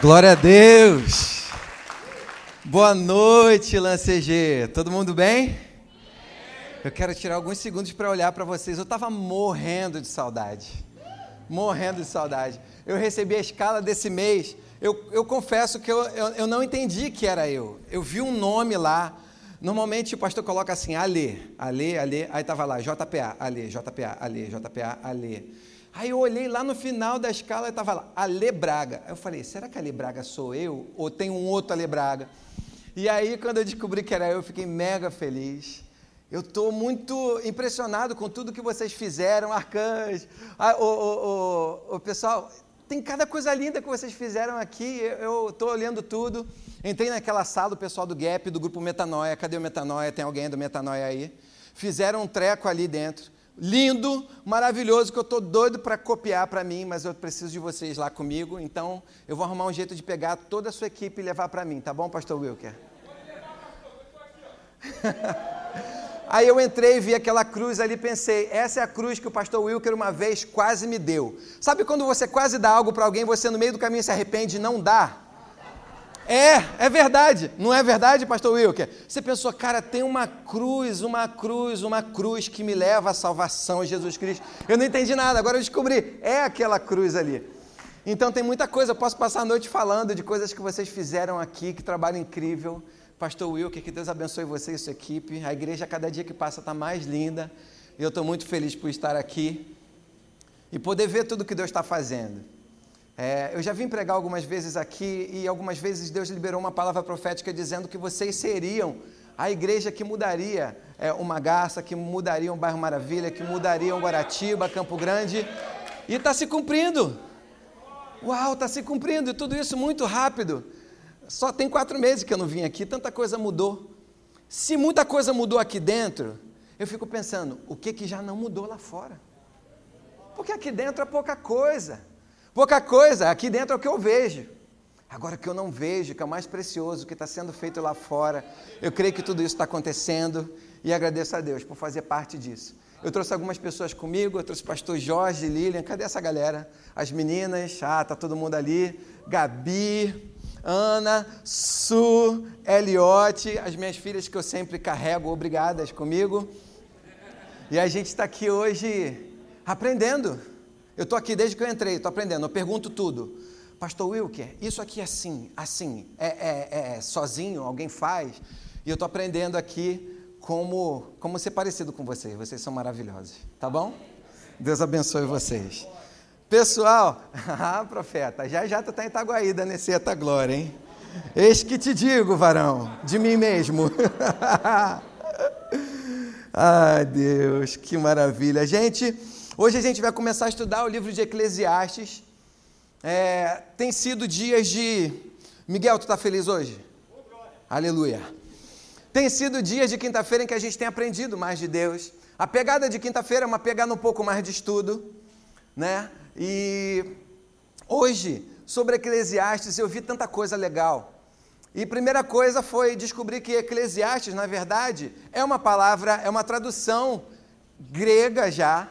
Glória a Deus! Boa noite, LanCG. Todo mundo bem? Eu quero tirar alguns segundos para olhar para vocês. Eu estava morrendo de saudade. Morrendo de saudade. Eu recebi a escala desse mês. Eu confesso que eu não entendi que era eu. Eu vi um nome lá. Normalmente o pastor coloca assim, Ale. Aí estava lá, JPA, Ale, JPA, Ale, JPA, Ale. Aí eu olhei lá no final da escala e estava lá, Ale Braga. Aí eu falei, será que Ale Braga sou eu? Ou tem um outro Ale Braga? E aí, quando eu descobri que era eu fiquei mega feliz. Eu estou muito impressionado com tudo que vocês fizeram, Arcanjo. Pessoal, tem cada coisa linda que vocês fizeram aqui. Eu estou olhando tudo. Entrei naquela sala, o pessoal do Gap, do grupo Metanoia. Cadê o Metanoia? Tem alguém do Metanoia aí? Fizeram um treco ali dentro. Lindo, maravilhoso, que eu estou doido para copiar para mim, mas eu preciso de vocês lá comigo, então eu vou arrumar um jeito de pegar toda a sua equipe e levar para mim, tá bom, pastor Wilker? Aí eu entrei, vi aquela cruz ali, pensei, essa é a cruz que o pastor Wilker uma vez quase me deu. Sabe quando você quase dá algo para alguém, você no meio do caminho se arrepende e não dá? É verdade, não é verdade, pastor Wilker? Você pensou, cara, tem uma cruz que me leva à salvação, Jesus Cristo. Eu não entendi nada, agora eu descobri, é aquela cruz ali. Então tem muita coisa, eu posso passar a noite falando de coisas que vocês fizeram aqui, que trabalho incrível. Pastor Wilker, que Deus abençoe você e sua equipe. A igreja, cada dia que passa, está mais linda. E eu estou muito feliz por estar aqui e poder ver tudo que Deus está fazendo. Eu já vim pregar algumas vezes aqui e algumas vezes Deus liberou uma palavra profética dizendo que vocês seriam a igreja que mudaria uma Garça, que mudaria um bairro Maravilha, que mudaria um Guaratiba, Campo Grande, e está se cumprindo. Uau, está se cumprindo, e tudo isso muito rápido. Só tem 4 meses que eu não vim aqui, tanta coisa mudou. Se muita coisa mudou aqui dentro, eu fico pensando, o que já não mudou lá fora? Porque aqui dentro é pouca coisa. Pouca coisa, aqui dentro é o que eu vejo. Agora o que eu não vejo, que é o mais precioso, o que está sendo feito lá fora, eu creio que tudo isso está acontecendo e agradeço a Deus por fazer parte disso. Eu trouxe algumas pessoas comigo, eu trouxe o pastor Jorge, Lilian, cadê essa galera? As meninas, está todo mundo ali, Gabi, Ana, Su, Eliote, as minhas filhas que eu sempre carrego, obrigadas comigo. E a gente está aqui hoje aprendendo. Eu estou aqui desde que eu entrei, estou aprendendo, eu pergunto tudo. Pastor Wilker, isso aqui é assim, sozinho, alguém faz? E eu estou aprendendo aqui como ser parecido com vocês são maravilhosos, tá bom? Deus abençoe vocês. Pessoal, profeta, já tu está em Itaguaí, nesse Eta Glória, hein? Eis que te digo, varão, de mim mesmo. Ai, Deus, que maravilha. Hoje a gente vai começar a estudar o livro de Eclesiastes. Tem sido dias de... Miguel, tu está feliz hoje? Aleluia. Tem sido dias de quinta-feira em que a gente tem aprendido mais de Deus. A pegada de quinta-feira é uma pegada um pouco mais de estudo, né? E hoje, sobre Eclesiastes, eu vi tanta coisa legal. E a primeira coisa foi descobrir que Eclesiastes, na verdade, é uma palavra, é uma tradução grega já,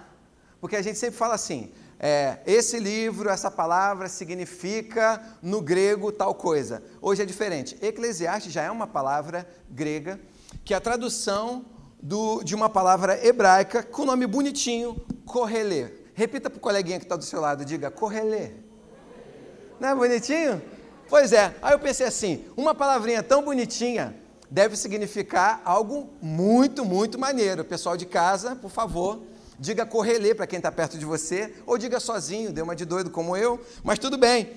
porque a gente sempre fala assim, esse livro, essa palavra significa no grego tal coisa. Hoje é diferente. Eclesiastes já é uma palavra grega, que é a tradução de uma palavra hebraica com nome bonitinho, Correlê. Repita para o coleguinha que está do seu lado, diga, Correlê. Não é bonitinho? Pois é. Aí eu pensei assim, uma palavrinha tão bonitinha deve significar algo muito, muito maneiro. Pessoal de casa, por favor, diga Correlê para quem está perto de você, ou diga sozinho, dê uma de doido como eu, mas tudo bem.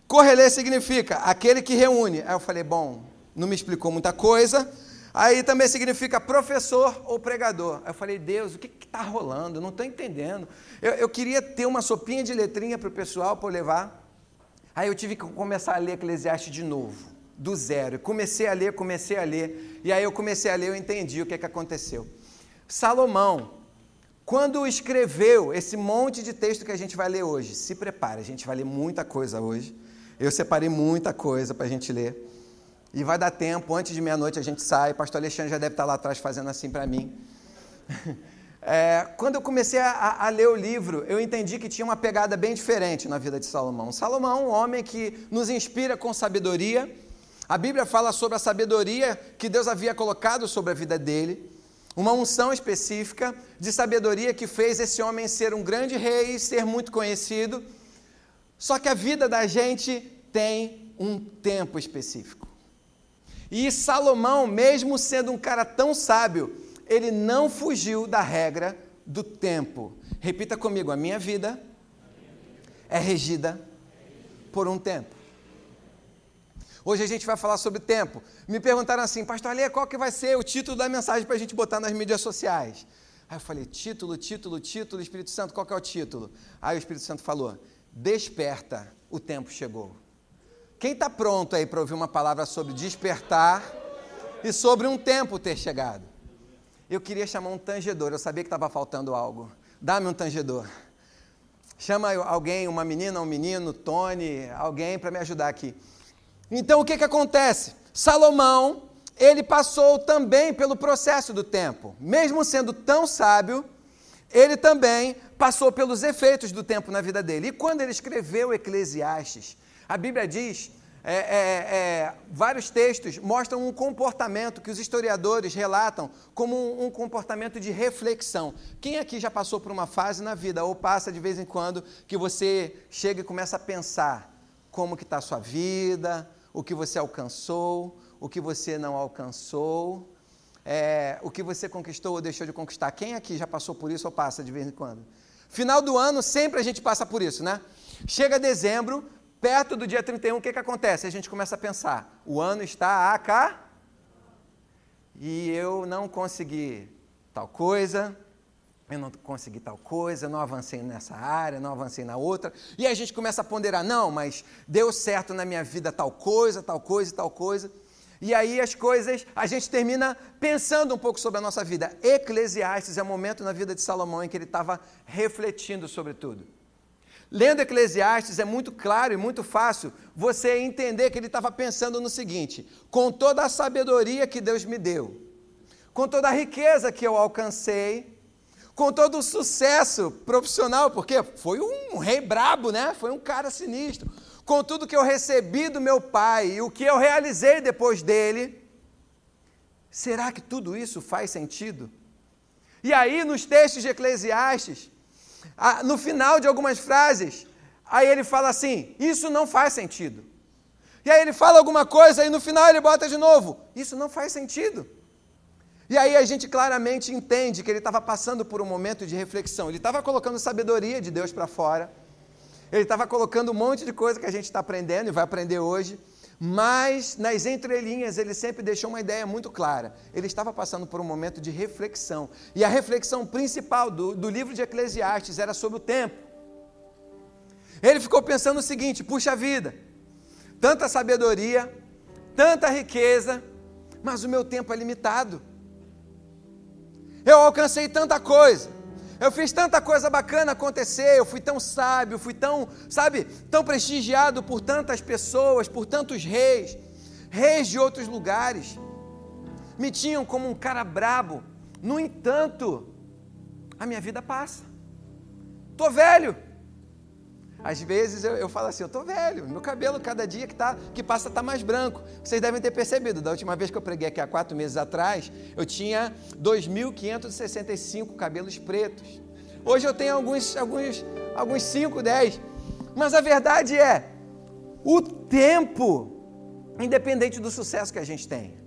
Correlê significa aquele que reúne. Aí eu falei, bom, não me explicou muita coisa. Aí também significa professor ou pregador. Aí eu falei, Deus, o que está rolando? Eu não estou entendendo. Eu queria ter uma sopinha de letrinha para o pessoal, para eu levar. Aí eu tive que começar a ler Eclesiastes de novo, do zero. Comecei a ler, e aí eu comecei a ler, eu entendi o que aconteceu. Salomão, quando escreveu esse monte de texto que a gente vai ler hoje, se prepare, a gente vai ler muita coisa hoje. Eu separei muita coisa para a gente ler. E vai dar tempo, antes de meia-noite a gente sai, pastor Alexandre já deve estar lá atrás fazendo assim para mim. Quando eu comecei a ler o livro, eu entendi que tinha uma pegada bem diferente na vida de Salomão. Salomão é um homem que nos inspira com sabedoria. A Bíblia fala sobre a sabedoria que Deus havia colocado sobre a vida dele, uma unção específica de sabedoria que fez esse homem ser um grande rei, ser muito conhecido. Só que a vida da gente tem um tempo específico. E Salomão, mesmo sendo um cara tão sábio, ele não fugiu da regra do tempo. Repita comigo, a minha vida é regida por um tempo. Hoje a gente vai falar sobre tempo. Me perguntaram assim, pastor Alê, qual que vai ser o título da mensagem para a gente botar nas mídias sociais? Aí eu falei, título, Espírito Santo, qual que é o título? Aí o Espírito Santo falou, desperta, o tempo chegou. Quem está pronto aí para ouvir uma palavra sobre despertar e sobre um tempo ter chegado? Eu queria chamar um tangedor, eu sabia que estava faltando algo. Dá-me um tangedor. Chama alguém, uma menina, um menino, Tony, alguém para me ajudar aqui. Então, o que acontece? Salomão, ele passou também pelo processo do tempo. Mesmo sendo tão sábio, ele também passou pelos efeitos do tempo na vida dele. E quando ele escreveu Eclesiastes, a Bíblia diz, vários textos mostram um comportamento que os historiadores relatam como um comportamento de reflexão. Quem aqui já passou por uma fase na vida, ou passa de vez em quando, que você chega e começa a pensar como que está a sua vida, o que você alcançou, o que você não alcançou, o que você conquistou ou deixou de conquistar. Quem aqui já passou por isso ou passa de vez em quando? Final do ano, sempre a gente passa por isso, né? Chega dezembro, perto do dia 31, o que acontece? A gente começa a pensar, o ano está cá e eu não consegui tal coisa, eu não avancei nessa área, não avancei na outra, e a gente começa a ponderar, não, mas deu certo na minha vida tal coisa, e aí a gente termina pensando um pouco sobre a nossa vida. Eclesiastes é um momento na vida de Salomão em que ele estava refletindo sobre tudo. Lendo Eclesiastes é muito claro e muito fácil você entender que ele estava pensando no seguinte, com toda a sabedoria que Deus me deu, com toda a riqueza que eu alcancei, com todo o sucesso profissional, porque foi um rei brabo, né? Foi um cara sinistro. Com tudo que eu recebi do meu pai e o que eu realizei depois dele, será que tudo isso faz sentido? E aí, nos textos de Eclesiastes, no final de algumas frases, aí ele fala assim, isso não faz sentido. E aí ele fala alguma coisa e no final ele bota de novo, isso não faz sentido. E aí a gente claramente entende que ele estava passando por um momento de reflexão. Ele estava colocando sabedoria de Deus para fora. Ele estava colocando um monte de coisa que a gente está aprendendo e vai aprender hoje. Mas nas entrelinhas ele sempre deixou uma ideia muito clara. Ele estava passando por um momento de reflexão. E a reflexão principal do livro de Eclesiastes era sobre o tempo. Ele ficou pensando o seguinte, puxa vida, tanta sabedoria, tanta riqueza, mas o meu tempo é limitado. Eu alcancei tanta coisa, eu fiz tanta coisa bacana acontecer, eu fui tão sábio, fui tão prestigiado por tantas pessoas, por tantos reis de outros lugares, me tinham como um cara brabo. No entanto, a minha vida passa, estou velho. Às vezes eu falo assim, eu estou velho, meu cabelo cada dia que passa está mais branco. Vocês devem ter percebido, da última vez que eu preguei aqui há 4 meses atrás, eu tinha 2.565 cabelos pretos. Hoje eu tenho alguns 5, 10. Mas a verdade é, o tempo, independente do sucesso que a gente tem,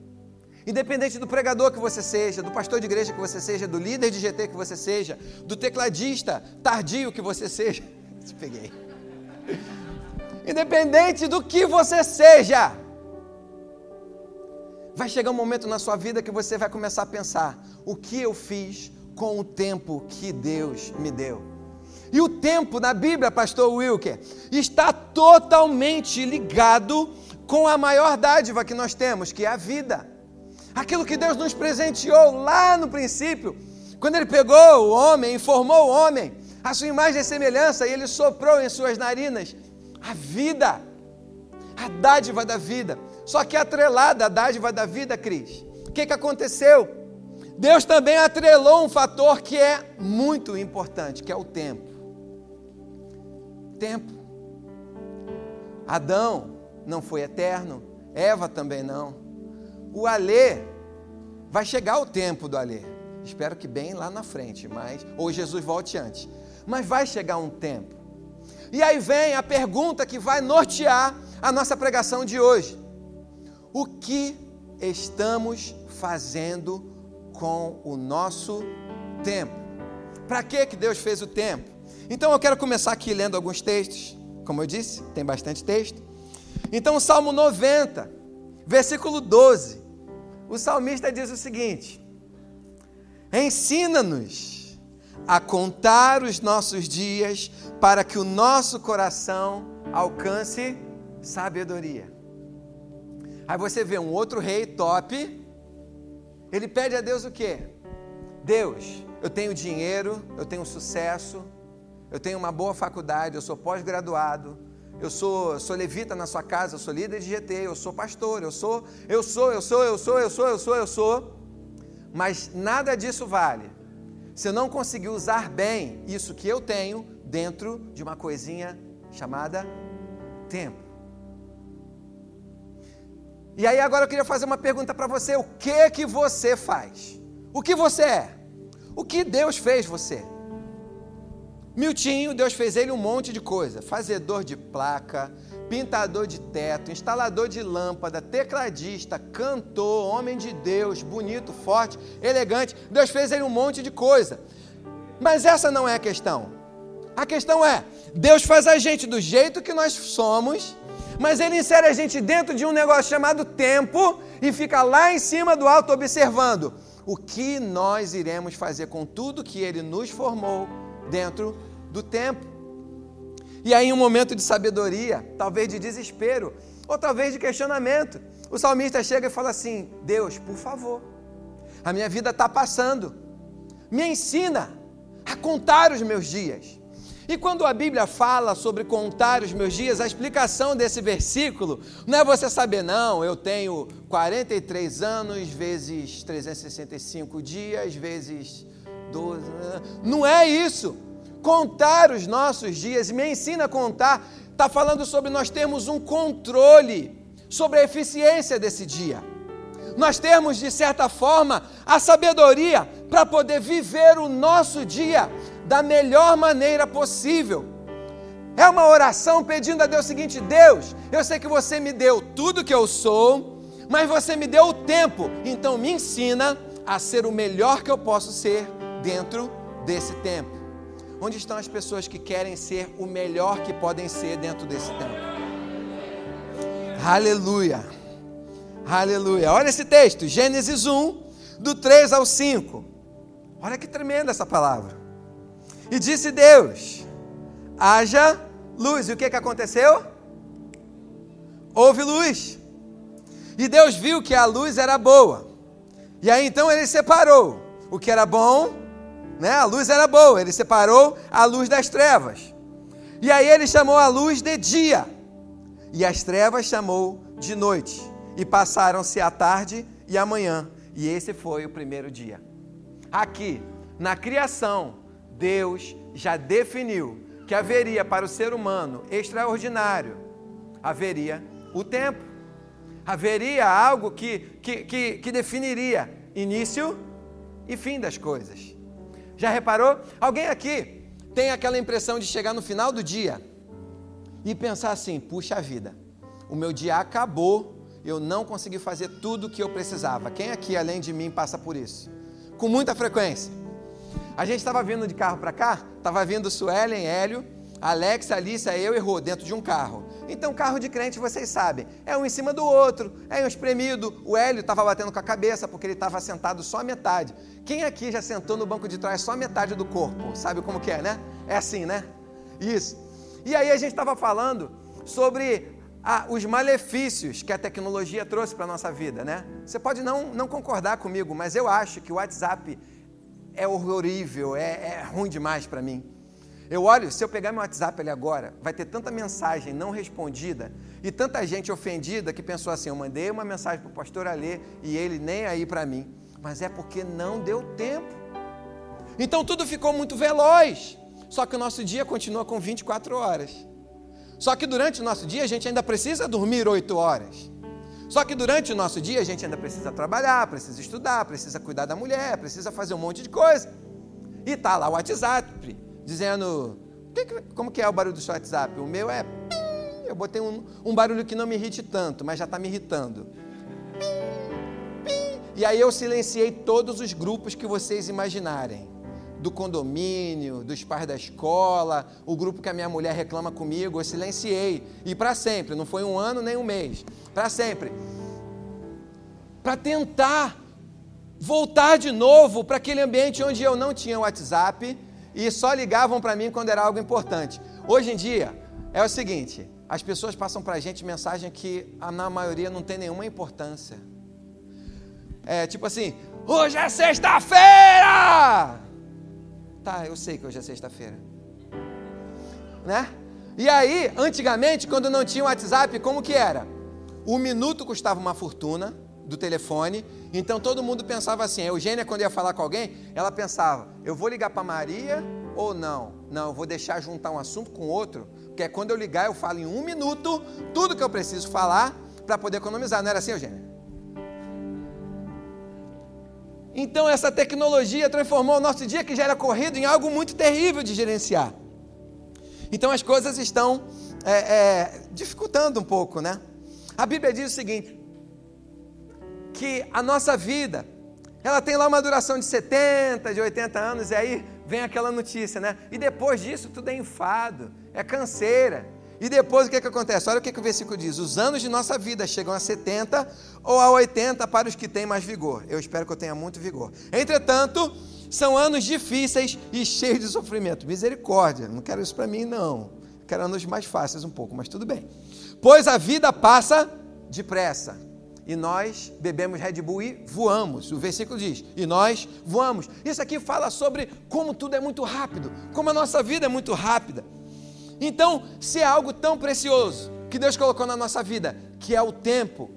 independente do pregador que você seja, do pastor de igreja que você seja, do líder de GT que você seja, do tecladista tardio que você seja, te peguei. Independente do que você seja, vai chegar um momento na sua vida que você vai começar a pensar, o que eu fiz com o tempo que Deus me deu? E o tempo na Bíblia, pastor Wilker, está totalmente ligado com a maior dádiva que nós temos, que é a vida. Aquilo que Deus nos presenteou lá no princípio, quando Ele pegou o homem e formou o homem, a sua imagem e semelhança, e Ele soprou em suas narinas a vida, a dádiva da vida. Só que atrelada à dádiva da vida, Cris, o que aconteceu? Deus também atrelou um fator que é muito importante, que é o tempo. Tempo. Adão não foi eterno, Eva também não. O Alê, vai chegar o tempo do Alê. Espero que bem lá na frente, ou Jesus volte antes. Mas vai chegar um tempo. E aí vem a pergunta que vai nortear a nossa pregação de hoje. O que estamos fazendo com o nosso tempo? Para que Deus fez o tempo? Então eu quero começar aqui lendo alguns textos. Como eu disse, tem bastante texto. Então o Salmo 90, versículo 12. O salmista diz o seguinte: ensina-nos a contar os nossos dias para que o nosso coração alcance sabedoria. Aí você vê um outro rei top, ele pede a Deus o quê? Deus, eu tenho dinheiro, eu tenho sucesso, eu tenho uma boa faculdade, eu sou pós-graduado, eu sou levita na sua casa, eu sou líder de GT, eu sou pastor, eu sou, mas nada disso vale se eu não conseguir usar bem isso que eu tenho dentro de uma coisinha chamada tempo. E aí agora eu queria fazer uma pergunta para você: o que você faz? O que você é? O que Deus fez você? Miltinho, Deus fez ele um monte de coisa: fazedor de placa, pintador de teto, instalador de lâmpada, tecladista, cantor, homem de Deus, bonito, forte, elegante. Deus fez ele um monte de coisa. Mas essa não é a questão. A questão é, Deus faz a gente do jeito que nós somos, mas Ele insere a gente dentro de um negócio chamado tempo e fica lá em cima do alto observando o que nós iremos fazer com tudo que Ele nos formou dentro do tempo. E aí, em um momento de sabedoria, talvez de desespero, ou talvez de questionamento, o salmista chega e fala assim: Deus, por favor, a minha vida está passando, me ensina a contar os meus dias. E quando a Bíblia fala sobre contar os meus dias, a explicação desse versículo não é você saber, não, eu tenho 43 anos, vezes 365 dias, vezes 12, não é isso. Contar os nossos dias, me ensina a contar, está falando sobre nós termos um controle sobre a eficiência desse dia. Nós termos, de certa forma, a sabedoria para poder viver o nosso dia da melhor maneira possível. É uma oração pedindo a Deus o seguinte: Deus, eu sei que você me deu tudo que eu sou, mas você me deu o tempo, então me ensina a ser o melhor que eu posso ser dentro desse tempo. Onde estão as pessoas que querem ser o melhor que podem ser dentro desse tempo? Aleluia, aleluia. Olha esse texto, Gênesis 1, do 3 ao 5. Olha que tremenda essa palavra. E disse Deus: haja luz. E o que aconteceu? Houve luz. E Deus viu que a luz era boa. E aí então Ele separou o que era bom, né? A luz era boa, Ele separou a luz das trevas. E aí Ele chamou a luz de dia, e as trevas chamou de noite. E passaram-se a tarde e a manhã. E esse foi o primeiro dia. Aqui, na criação, Deus já definiu que haveria para o ser humano extraordinário, haveria o tempo, haveria algo que definiria início e fim das coisas. Já reparou? Alguém aqui tem aquela impressão de chegar no final do dia e pensar assim: puxa vida, o meu dia acabou, eu não consegui fazer tudo o que eu precisava. Quem aqui, além de mim, passa por isso? Com muita frequência. A gente estava vindo de carro para cá, estava vindo Suelen, Hélio, Alex, Alicia, eu e Rô dentro de um carro. Então, carro de crente, vocês sabem, é um em cima do outro, é um espremido. O Hélio estava batendo com a cabeça porque ele estava sentado só a metade. Quem aqui já sentou no banco de trás só a metade do corpo? Sabe como que é, né? É assim, né? Isso. E aí a gente estava falando sobre os malefícios que a tecnologia trouxe para a nossa vida, né? Você pode não concordar comigo, mas eu acho que o WhatsApp é horrível, é ruim demais para mim. Eu olho, se eu pegar meu WhatsApp ali agora, vai ter tanta mensagem não respondida e tanta gente ofendida que pensou assim: eu mandei uma mensagem para o pastor Alê e ele nem aí para mim. mas é porque não deu tempo. Então tudo ficou muito veloz, só que o nosso dia continua com 24 horas. Só que durante o nosso dia a gente ainda precisa dormir 8 horas. Só que durante o nosso dia a gente ainda precisa trabalhar, precisa estudar, precisa cuidar da mulher, precisa fazer um monte de coisa. E tá lá o WhatsApp, dizendo... Como que é o barulho do seu WhatsApp? O meu é... Eu botei um barulho que não me irrite tanto, mas já está me irritando. E aí eu silenciei todos os grupos que vocês imaginarem. Do condomínio, dos pais da escola, o grupo que a minha mulher reclama comigo, eu silenciei. E para sempre, não foi um ano nem um mês. Para sempre. Para tentar voltar de novo para aquele ambiente onde eu não tinha WhatsApp e só ligavam para mim quando era algo importante. Hoje em dia, é o seguinte, as pessoas passam para a gente mensagem que na maioria não tem nenhuma importância. É tipo assim, hoje é sexta-feira! Tá, eu sei que hoje é sexta-feira. Né? E aí, antigamente, quando não tinha WhatsApp, como que era? O minuto custava uma fortuna do telefone, então todo mundo pensava assim, a Eugênia quando ia falar com alguém, ela pensava, eu vou ligar para Maria ou não? Não, eu vou deixar juntar um assunto com outro, porque quando eu ligar eu falo em 1 minuto, tudo que eu preciso falar para poder economizar, não era assim, Eugênia? Então essa tecnologia transformou o nosso dia que já era corrido em algo muito terrível de gerenciar. Então as coisas estão dificultando um pouco, né? A Bíblia diz o seguinte, que a nossa vida, ela tem lá uma duração de 70, de 80 anos, e aí vem aquela notícia, né? E depois disso tudo é enfado, é canseira. E depois o que acontece? Olha o que o versículo diz, os anos de nossa vida chegam a 70 ou a 80 para os que têm mais vigor. Eu espero que eu tenha muito vigor. Entretanto, são anos difíceis e cheios de sofrimento. Misericórdia, não quero isso para mim não. Quero anos mais fáceis um pouco, mas tudo bem. Pois a vida passa depressa. E nós bebemos Red Bull e voamos. O versículo diz, e nós voamos. Isso aqui fala sobre como tudo é muito rápido, como a nossa vida é muito rápida. Então, se é algo tão precioso que Deus colocou na nossa vida, que é o tempo,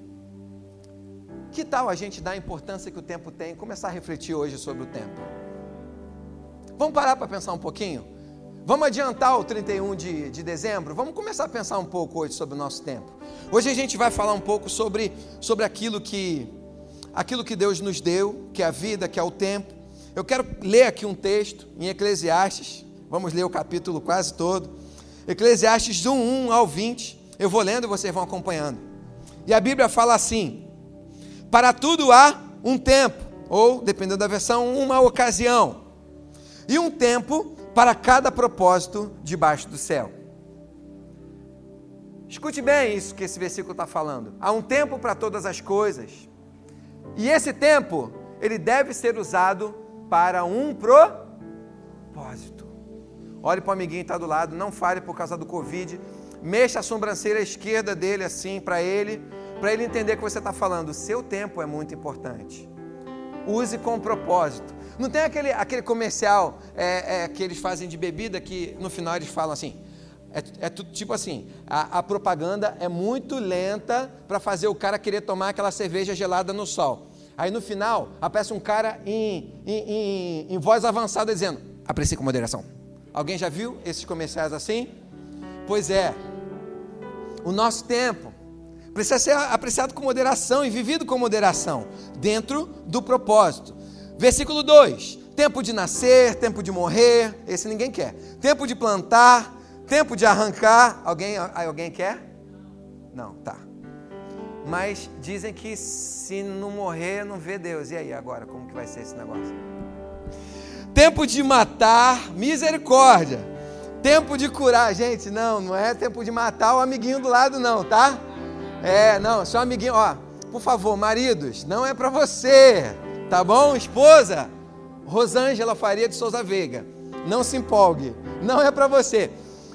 que tal a gente dar a importância que o tempo tem e começar a refletir hoje sobre o tempo? Vamos parar para pensar um pouquinho? Vamos adiantar o 31 de dezembro? Vamos começar a pensar um pouco hoje sobre o nosso tempo. Hoje a gente vai falar um pouco sobre aquilo que Deus nos deu, que é a vida, que é o tempo. Eu quero ler aqui um texto em Eclesiastes, vamos ler o capítulo quase todo. Eclesiastes do 1 ao 20, eu vou lendo e vocês vão acompanhando. E a Bíblia fala assim, para tudo há um tempo, ou, dependendo da versão, uma ocasião, e um tempo para cada propósito debaixo do céu. Escute bem isso que esse versículo está falando. Há um tempo para todas as coisas. E esse tempo, ele deve ser usado para um propósito. Olhe para o amiguinho que está do lado, não fale por causa do Covid. Mexa a sobrancelha esquerda dele assim para ele entender que você está falando. O seu tempo é muito importante. Use com propósito. Não tem aquele comercial que eles fazem de bebida que no final eles falam assim, tudo tipo assim, a propaganda é muito lenta para fazer o cara querer tomar aquela cerveja gelada no sol. Aí no final aparece um cara em voz avançada dizendo, aprecie com moderação. Alguém já viu esses comerciais assim? Pois é, o nosso tempo precisa ser apreciado com moderação e vivido com moderação, dentro do propósito. Versículo 2, tempo de nascer, tempo de morrer, esse ninguém quer. Tempo de plantar, tempo de arrancar, alguém quer? Não, tá. Mas dizem que se não morrer, não vê Deus. E aí agora, como que vai ser esse negócio? Tempo de matar, misericórdia. Tempo de curar, gente, não é tempo de matar o amiguinho do lado não, tá? Não, só amiguinho, ó, por favor, maridos, não é para você, tá bom? Esposa, Rosângela Faria de Souza Veiga, não se empolgue, não é para você,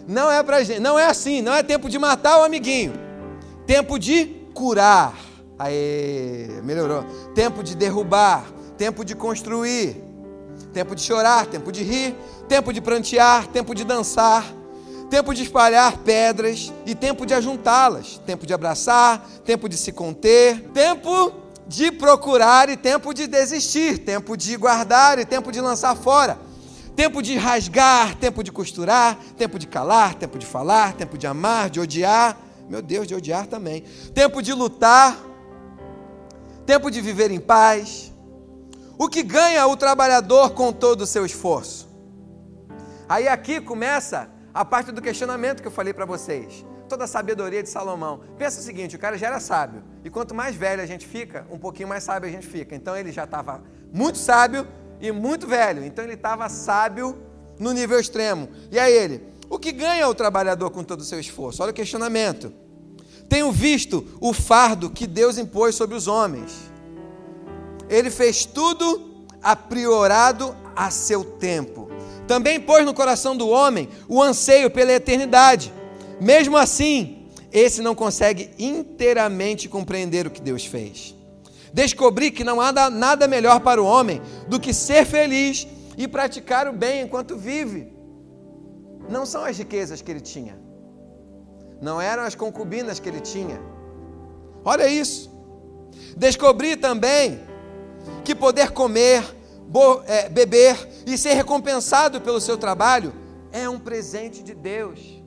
não é pra gente, não é assim, não é tempo de matar o amiguinho, tempo de curar, aê, melhorou, tempo de derrubar, tempo de construir, tempo de chorar, tempo de rir, tempo de prantear, tempo de dançar, tempo de espalhar pedras e tempo de ajuntá-las, tempo de abraçar, tempo de se conter, tempo de procurar e tempo de desistir, tempo de guardar e tempo de lançar fora, tempo de rasgar, tempo de costurar, tempo de calar, tempo de falar, tempo de amar, de odiar, meu Deus, de odiar também, tempo de lutar, tempo de viver em paz. O que ganha o trabalhador com todo o seu esforço? Aí aqui começa a parte do questionamento que eu falei para vocês. Toda a sabedoria de Salomão. Pensa o seguinte, o cara já era sábio. E quanto mais velho a gente fica, um pouquinho mais sábio a gente fica. Então ele já estava muito sábio e muito velho. Então ele estava sábio no nível extremo. E aí ele, o que ganha o trabalhador com todo o seu esforço? Olha o questionamento. Tenho visto o fardo que Deus impôs sobre os homens. Ele fez tudo apriorado a seu tempo. Também pôs no coração do homem o anseio pela eternidade. Mesmo assim, esse não consegue inteiramente compreender o que Deus fez. Descobri que não há nada melhor para o homem do que ser feliz e praticar o bem enquanto vive. Não são as riquezas que ele tinha. Não eram as concubinas que ele tinha. Olha isso. Descobri também que poder comer, beber e ser recompensado pelo seu trabalho é um presente de Deus.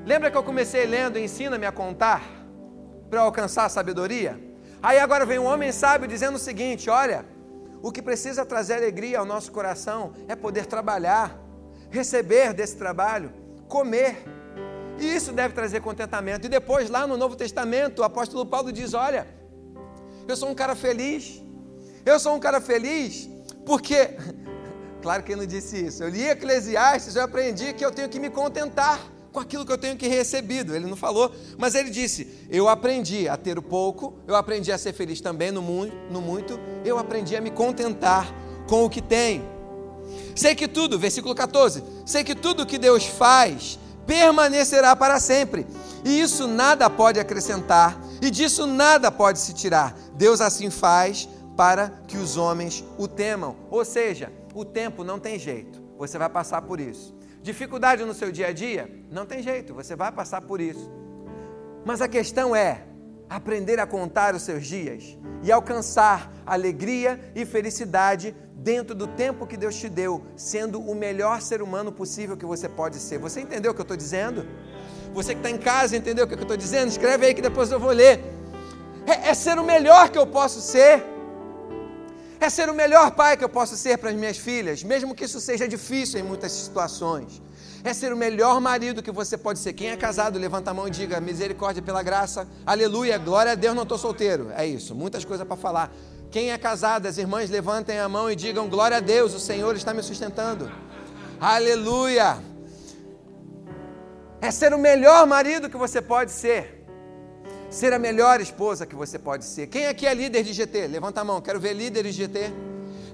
Lembra que eu comecei lendo Ensina-me a contar para alcançar a sabedoria? Aí agora vem um homem sábio dizendo o seguinte, olha, o que precisa trazer alegria ao nosso coração é poder trabalhar, receber desse trabalho, comer. E isso deve trazer contentamento. E depois lá no Novo Testamento o apóstolo Paulo diz, olha, eu sou um cara feliz. Eu sou um cara feliz porque, claro que ele não disse isso, eu li Eclesiastes, eu aprendi que eu tenho que me contentar com aquilo que eu tenho que recebido. Ele não falou, mas ele disse, eu aprendi a ter o pouco, eu aprendi a ser feliz também no muito, eu aprendi a me contentar com o que tenho. Sei que tudo, versículo 14, sei que tudo que Deus faz permanecerá para sempre, e isso nada pode acrescentar, e disso nada pode se tirar. Deus assim faz para que os homens o temam. Ou seja, o tempo não tem jeito, você vai passar por isso. Dificuldade no seu dia a dia? Não tem jeito, você vai passar por isso. Mas a questão é aprender a contar os seus dias e alcançar alegria e felicidade dentro do tempo que Deus te deu, sendo o melhor ser humano possível que você pode ser. Você entendeu o que eu estou dizendo? Você que está em casa, entendeu o que eu estou dizendo? Escreve aí que depois eu vou ler. É ser o melhor que eu posso ser. É ser o melhor pai que eu posso ser para as minhas filhas, mesmo que isso seja difícil em muitas situações. É ser o melhor marido que você pode ser. Quem é casado, levanta a mão e diga, misericórdia pela graça, aleluia, glória a Deus, não estou solteiro. É isso, muitas coisas para falar. Quem é casado, as irmãs levantem a mão e digam, glória a Deus, o Senhor está me sustentando. Aleluia. É ser o melhor marido que você pode ser. Ser a melhor esposa que você pode ser. Quem aqui é líder de GT? Levanta a mão, quero ver líderes de GT.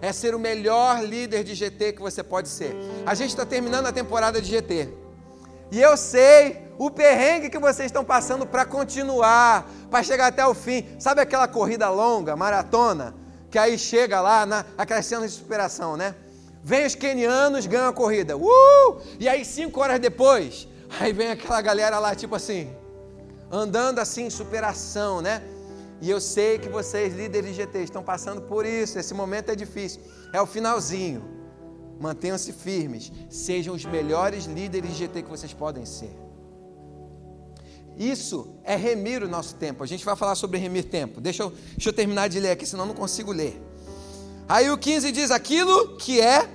É ser o melhor líder de GT que você pode ser. A gente está terminando a temporada de GT. E eu sei o perrengue que vocês estão passando para continuar, para chegar até o fim. Sabe aquela corrida longa, maratona, que aí chega lá, aquelas cenas de superação, né? Vem os quenianos, ganham a corrida. E aí 5 horas depois, aí vem aquela galera lá, tipo assim, andando assim em superação, né? E eu sei que vocês, líderes de GT, estão passando por isso. Esse momento é difícil. É o finalzinho. Mantenham-se firmes. Sejam os melhores líderes de GT que vocês podem ser. Isso é remir o nosso tempo. A gente vai falar sobre remir tempo. Deixa eu terminar de ler aqui, senão eu não consigo ler. Aí o 15 diz, aquilo que é,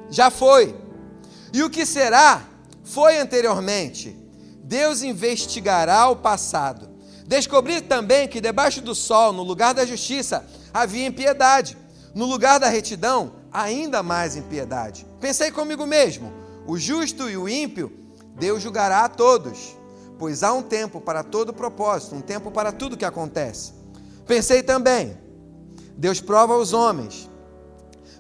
já foi. E o que será, foi anteriormente. Deus investigará o passado. Descobri também que debaixo do sol, no lugar da justiça, havia impiedade. No lugar da retidão, ainda mais impiedade. Pensei comigo mesmo, o justo e o ímpio, Deus julgará a todos, pois há um tempo para todo propósito, um tempo para tudo que acontece. Pensei também, Deus prova os homens,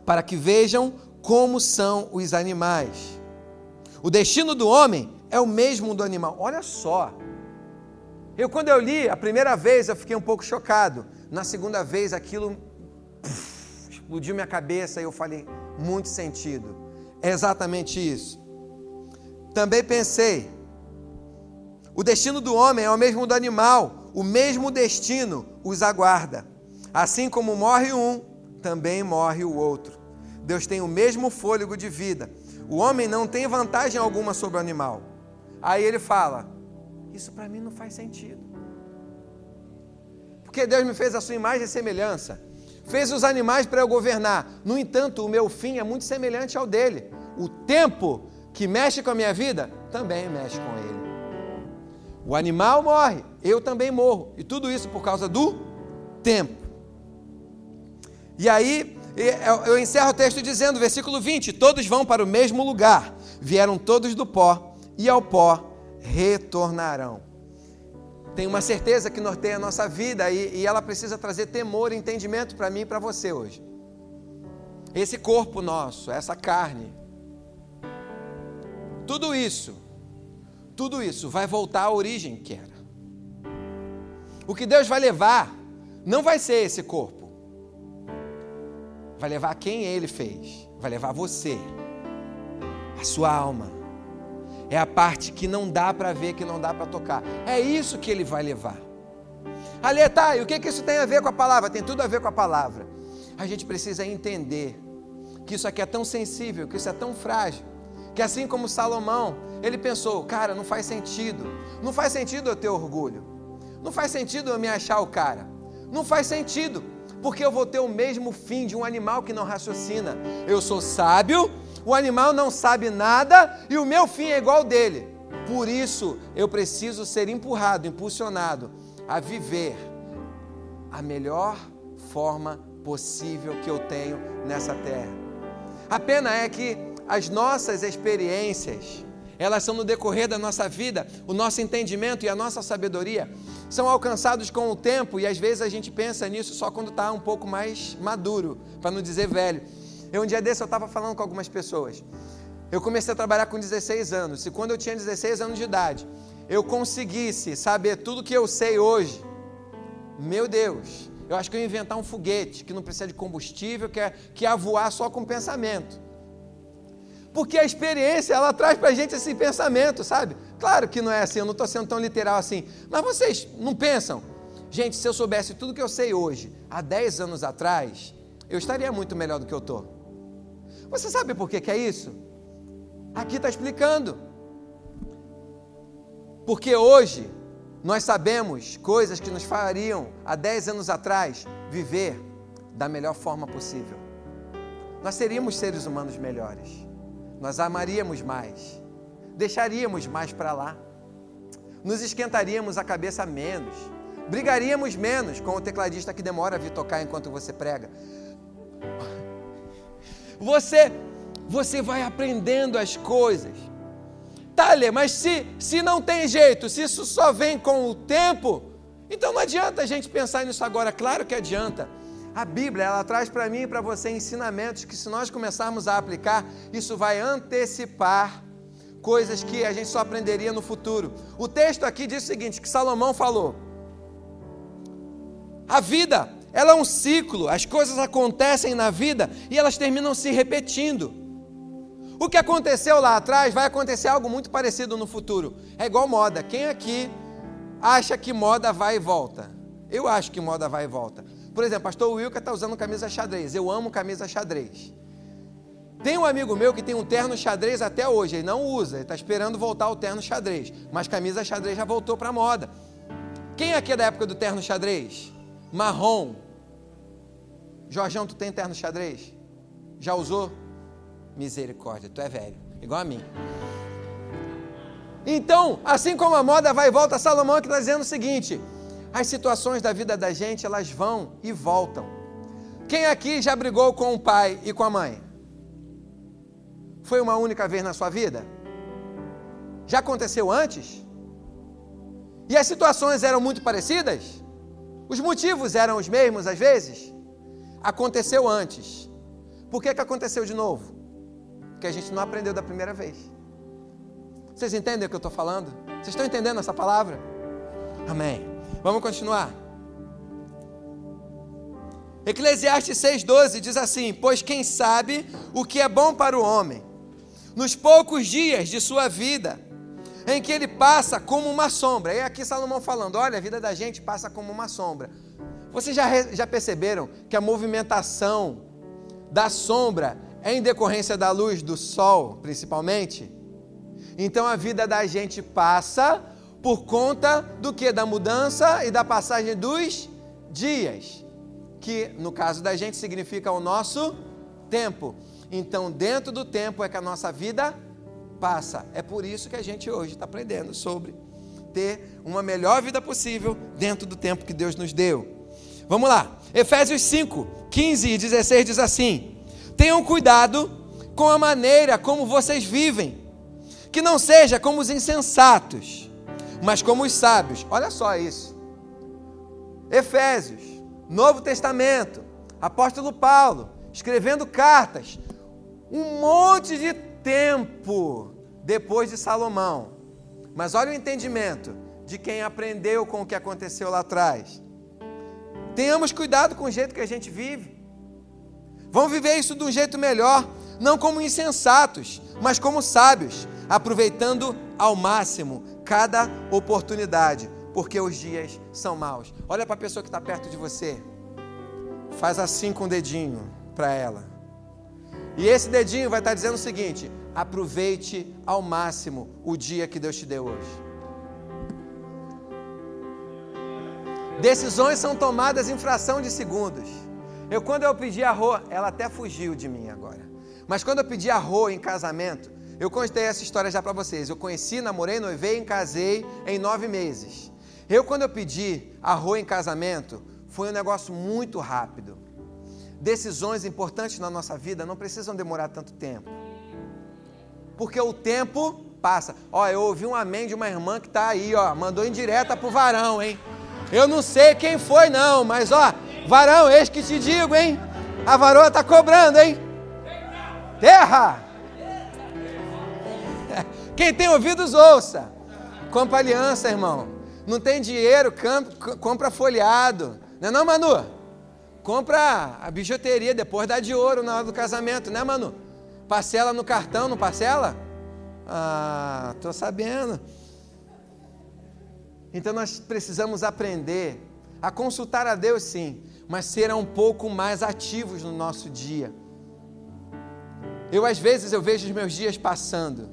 para que vejam como são os animais. O destino do homem é o mesmo do animal. Olha só. Quando eu li a primeira vez, eu fiquei um pouco chocado. Na segunda vez, aquilo explodiu minha cabeça e eu falei, muito sentido. É exatamente isso. Também pensei, o destino do homem é o mesmo do animal. o mesmo destino os aguarda. Assim como morre um, também morre o outro. Deus tem o mesmo fôlego de vida. O homem não tem vantagem alguma sobre o animal. Aí ele fala, isso para mim não faz sentido. Porque Deus me fez a sua imagem e semelhança. Fez os animais para eu governar. No entanto, o meu fim é muito semelhante ao dele. O tempo que mexe com a minha vida, também mexe com ele. O animal morre, eu também morro. E tudo isso por causa do tempo. E aí, eu encerro o texto dizendo, versículo 20, todos vão para o mesmo lugar. Vieram todos do pó, e ao pó retornarão. Tem uma certeza que norteia a nossa vida e ela precisa trazer temor e entendimento para mim e para você hoje. Esse corpo nosso, essa carne, tudo isso vai voltar à origem que era. O que Deus vai levar não vai ser esse corpo. Vai levar quem Ele fez. Vai levar você, a sua alma. É a parte que não dá para ver, que não dá para tocar. É isso que Ele vai levar. Ali, tá, e o que isso tem a ver com a palavra? Tem tudo a ver com a palavra. A gente precisa entender que isso aqui é tão sensível, que isso é tão frágil, que assim como Salomão, ele pensou, cara, não faz sentido. Não faz sentido eu ter orgulho. Não faz sentido eu me achar o cara. Não faz sentido, porque eu vou ter o mesmo fim de um animal que não raciocina. Eu sou sábio, o animal não sabe nada e o meu fim é igual ao dele. Por isso, eu preciso ser empurrado, impulsionado a viver a melhor forma possível que eu tenho nessa terra. A pena é que as nossas experiências, elas são no decorrer da nossa vida, o nosso entendimento e a nossa sabedoria são alcançados com o tempo e às vezes a gente pensa nisso só quando está um pouco mais maduro, para não dizer velho. Um dia desse eu estava falando com algumas pessoas. Eu comecei a trabalhar com 16 anos. Se quando eu tinha 16 anos de idade, eu conseguisse saber tudo que eu sei hoje, meu Deus, eu acho que eu ia inventar um foguete que não precisa de combustível, que ia voar só com pensamento. Porque a experiência, ela traz para a gente esse pensamento, sabe? Claro que não é assim, eu não estou sendo tão literal assim. Mas vocês não pensam? Gente, se eu soubesse tudo que eu sei hoje, há 10 anos atrás, eu estaria muito melhor do que eu estou. Você sabe por que é isso? Aqui está explicando. Porque hoje nós sabemos coisas que nos fariam, há 10 anos atrás, viver da melhor forma possível. Nós seríamos seres humanos melhores. Nós amaríamos mais. Deixaríamos mais para lá. Nos esquentaríamos a cabeça menos. Brigaríamos menos com o tecladista que demora a vir tocar enquanto você prega. Você vai aprendendo as coisas. Tá, Lê, mas se não tem jeito, se isso só vem com o tempo, então não adianta a gente pensar nisso agora. Claro que adianta. A Bíblia, ela traz para mim e para você ensinamentos que se nós começarmos a aplicar, isso vai antecipar coisas que a gente só aprenderia no futuro. O texto aqui diz o seguinte, que Salomão falou: a vida, ela é um ciclo, as coisas acontecem na vida e elas terminam se repetindo. O que aconteceu lá atrás vai acontecer algo muito parecido no futuro. É igual moda. Quem aqui acha que moda vai e volta? Eu acho que moda vai e volta. Por exemplo, pastor Wilker está usando camisa xadrez. Eu amo camisa xadrez. Tem um amigo meu que tem um terno xadrez até hoje. Ele não usa, ele está esperando voltar o terno xadrez. Mas camisa xadrez já voltou para a moda. Quem aqui é da época do terno xadrez? Marrom. Jorjão, tu tem terno xadrez? Já usou? Misericórdia, tu é velho, igual a mim. Então, assim como a moda vai e volta, Salomão aqui está dizendo o seguinte: as situações da vida da gente, elas vão e voltam. Quem aqui já brigou com o pai e com a mãe? Foi uma única vez na sua vida? Já aconteceu antes? E as situações eram muito parecidas? Os motivos eram os mesmos às vezes? Aconteceu antes. Por que aconteceu de novo? Porque a gente não aprendeu da primeira vez. Vocês entendem o que eu estou falando? Vocês estão entendendo essa palavra? Amém. Vamos continuar. Eclesiastes 6,12 diz assim: pois quem sabe o que é bom para o homem, nos poucos dias de sua vida, em que ele passa como uma sombra. E aqui Salomão falando, olha, a vida da gente passa como uma sombra. Vocês já perceberam que a movimentação da sombra é em decorrência da luz do sol, principalmente? Então a vida da gente passa por conta do que? Da mudança e da passagem dos dias, que no caso da gente significa o nosso tempo. Então dentro do tempo é que a nossa vida passa. É por isso que a gente hoje está aprendendo sobre ter uma melhor vida possível dentro do tempo que Deus nos deu. Vamos lá, Efésios 5, 15 e 16 diz assim: tenham cuidado com a maneira como vocês vivem, que não seja como os insensatos, mas como os sábios. Olha só isso. Efésios, Novo Testamento, apóstolo Paulo, escrevendo cartas, um monte de tempo depois de Salomão. Mas olha o entendimento de quem aprendeu com o que aconteceu lá atrás. Tenhamos cuidado com o jeito que a gente vive. Vamos viver isso de um jeito melhor, não como insensatos, mas como sábios, aproveitando ao máximo cada oportunidade, porque os dias são maus. Olha para a pessoa que está perto de você, faz assim com o dedinho para ela, e esse dedinho vai estar dizendo o seguinte: aproveite ao máximo o dia que Deus te deu hoje. Decisões são tomadas em fração de segundos. Quando eu pedi a Rô, ela até fugiu de mim agora, mas quando eu pedi a Rô em casamento, eu contei essa história já para vocês. Eu conheci, namorei, noivei e casei em 9 meses. Quando eu pedi a Rô em casamento, foi um negócio muito rápido. Decisões importantes na nossa vida não precisam demorar tanto tempo, porque o tempo passa. Eu ouvi um amém de uma irmã que está aí, mandou indireta pro varão, hein? Eu não sei quem foi não, mas varão, eis que te digo, hein? A varoa está cobrando, hein? Terra! Quem tem ouvidos, ouça. Compra aliança, irmão. Não tem dinheiro, compra folheado. Não é não, Manu? Compra a bijuteria, depois dá de ouro na hora do casamento, né, Manu? Parcela no cartão, não parcela? Tô sabendo. Então nós precisamos aprender a consultar a Deus, sim, mas ser um pouco mais ativos no nosso dia. Às vezes eu vejo os meus dias passando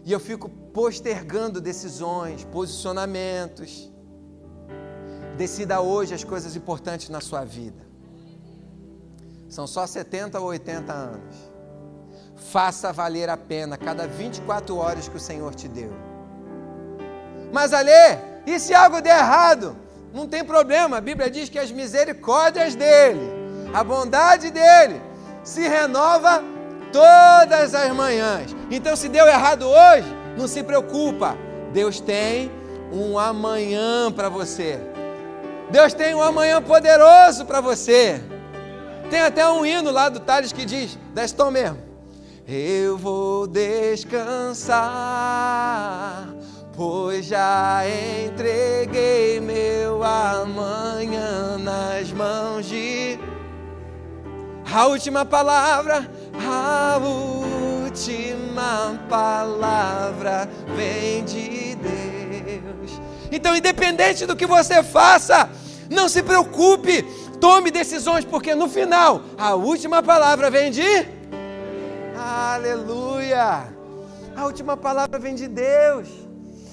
e eu fico postergando decisões, posicionamentos. Decida hoje as coisas importantes na sua vida. São só 70 ou 80 anos. Faça valer a pena cada 24 horas que o Senhor te deu. Mas Alê, e se algo der errado? Não tem problema, a Bíblia diz que as misericórdias dele, a bondade dele, se renova todas as manhãs. Então se deu errado hoje, não se preocupa, Deus tem um amanhã para você. Deus tem um amanhã poderoso para você. Tem até um hino lá do Tales que diz, da Tom mesmo: eu vou descansar, pois já entreguei meu amanhã nas mãos de... A última palavra vem de Deus. Então, independente do que você faça, não se preocupe, tome decisões, porque no final, a última palavra vem de... Aleluia! A última palavra vem de Deus.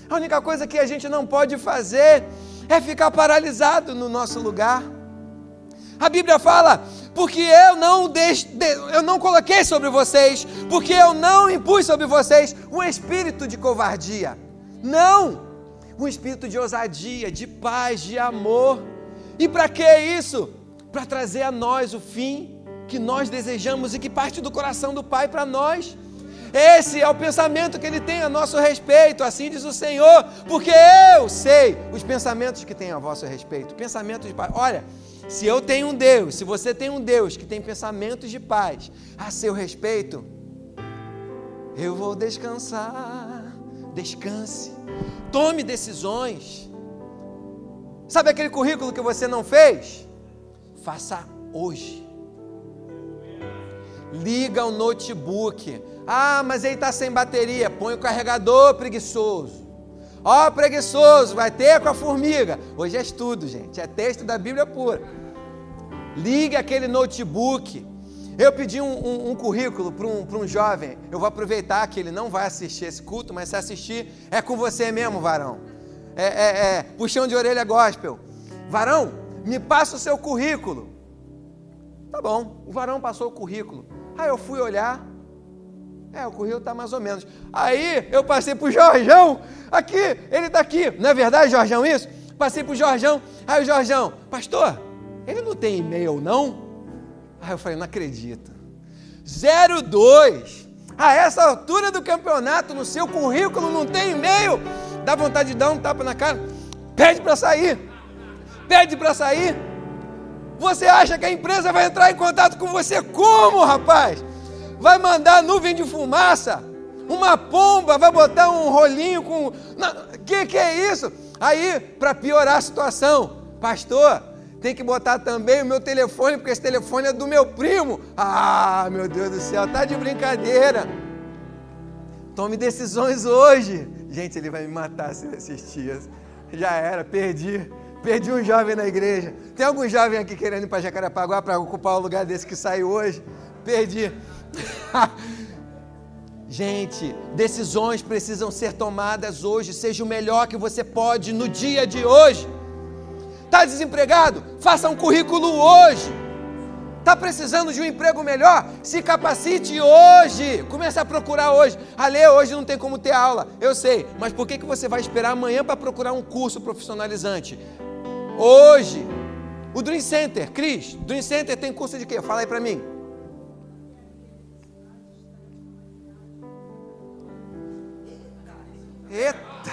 A única coisa que a gente não pode fazer é ficar paralisado no nosso lugar. A Bíblia fala, porque eu não coloquei sobre vocês, porque eu não impus sobre vocês um espírito de covardia. Não! Um espírito de ousadia, de paz, de amor. E para que isso? Para trazer a nós o fim que nós desejamos e que parte do coração do Pai para nós. Esse é o pensamento que Ele tem a nosso respeito, assim diz o Senhor, porque eu sei os pensamentos que tem a vosso respeito, pensamentos de paz. Olha, se eu tenho um Deus, se você tem um Deus que tem pensamentos de paz a seu respeito, eu vou descansar. Descanse, tome decisões. Sabe aquele currículo que você não fez? Faça hoje. Liga o notebook. Mas ele está sem bateria. Põe o carregador, preguiçoso. Ó, preguiçoso, vai ter com a formiga. Hoje é estudo, gente, é texto da Bíblia pura. Ligue aquele notebook. Eu pedi um currículo para um jovem. Eu vou aproveitar que ele não vai assistir esse culto, mas se assistir, é com você mesmo, varão. Puxão de orelha gospel. Varão, me passa o seu currículo. Tá bom, o varão passou o currículo. Aí eu fui olhar. O currículo tá mais ou menos. Aí eu passei pro Jorjão. Aqui, ele tá aqui. Não é verdade, Jorjão, isso? Passei pro Jorjão. Aí o Jorjão, pastor, ele não tem e-mail, não? Aí eu falei, não acredito. 02. A essa altura do campeonato, no seu currículo não tem e-mail. Dá vontade de dar um tapa na cara. Pede para sair. Pede para sair. Você acha que a empresa vai entrar em contato com você como, rapaz? Vai mandar nuvem de fumaça? Uma pomba? Vai botar um rolinho com... Que é isso? Aí, para piorar a situação, pastor, tem que botar também o meu telefone, porque esse telefone é do meu primo. Ah, meu Deus do céu, tá de brincadeira. Tome decisões hoje. Gente, ele vai me matar se ele assistir. Já era, perdi um jovem na igreja. Tem algum jovem aqui querendo ir para Jacarepaguá para ocupar o lugar desse que saiu hoje? Perdi. Gente, decisões precisam ser tomadas hoje. Seja o melhor que você pode no dia de hoje. Está desempregado? Faça um currículo hoje. Está precisando de um emprego melhor? Se capacite hoje. Comece a procurar hoje. Ale, hoje não tem como ter aula. Eu sei, mas por que você vai esperar amanhã para procurar um curso profissionalizante? Hoje. O Dream Center, Cris, Dream Center tem curso de quê? Fala aí para mim. Eita!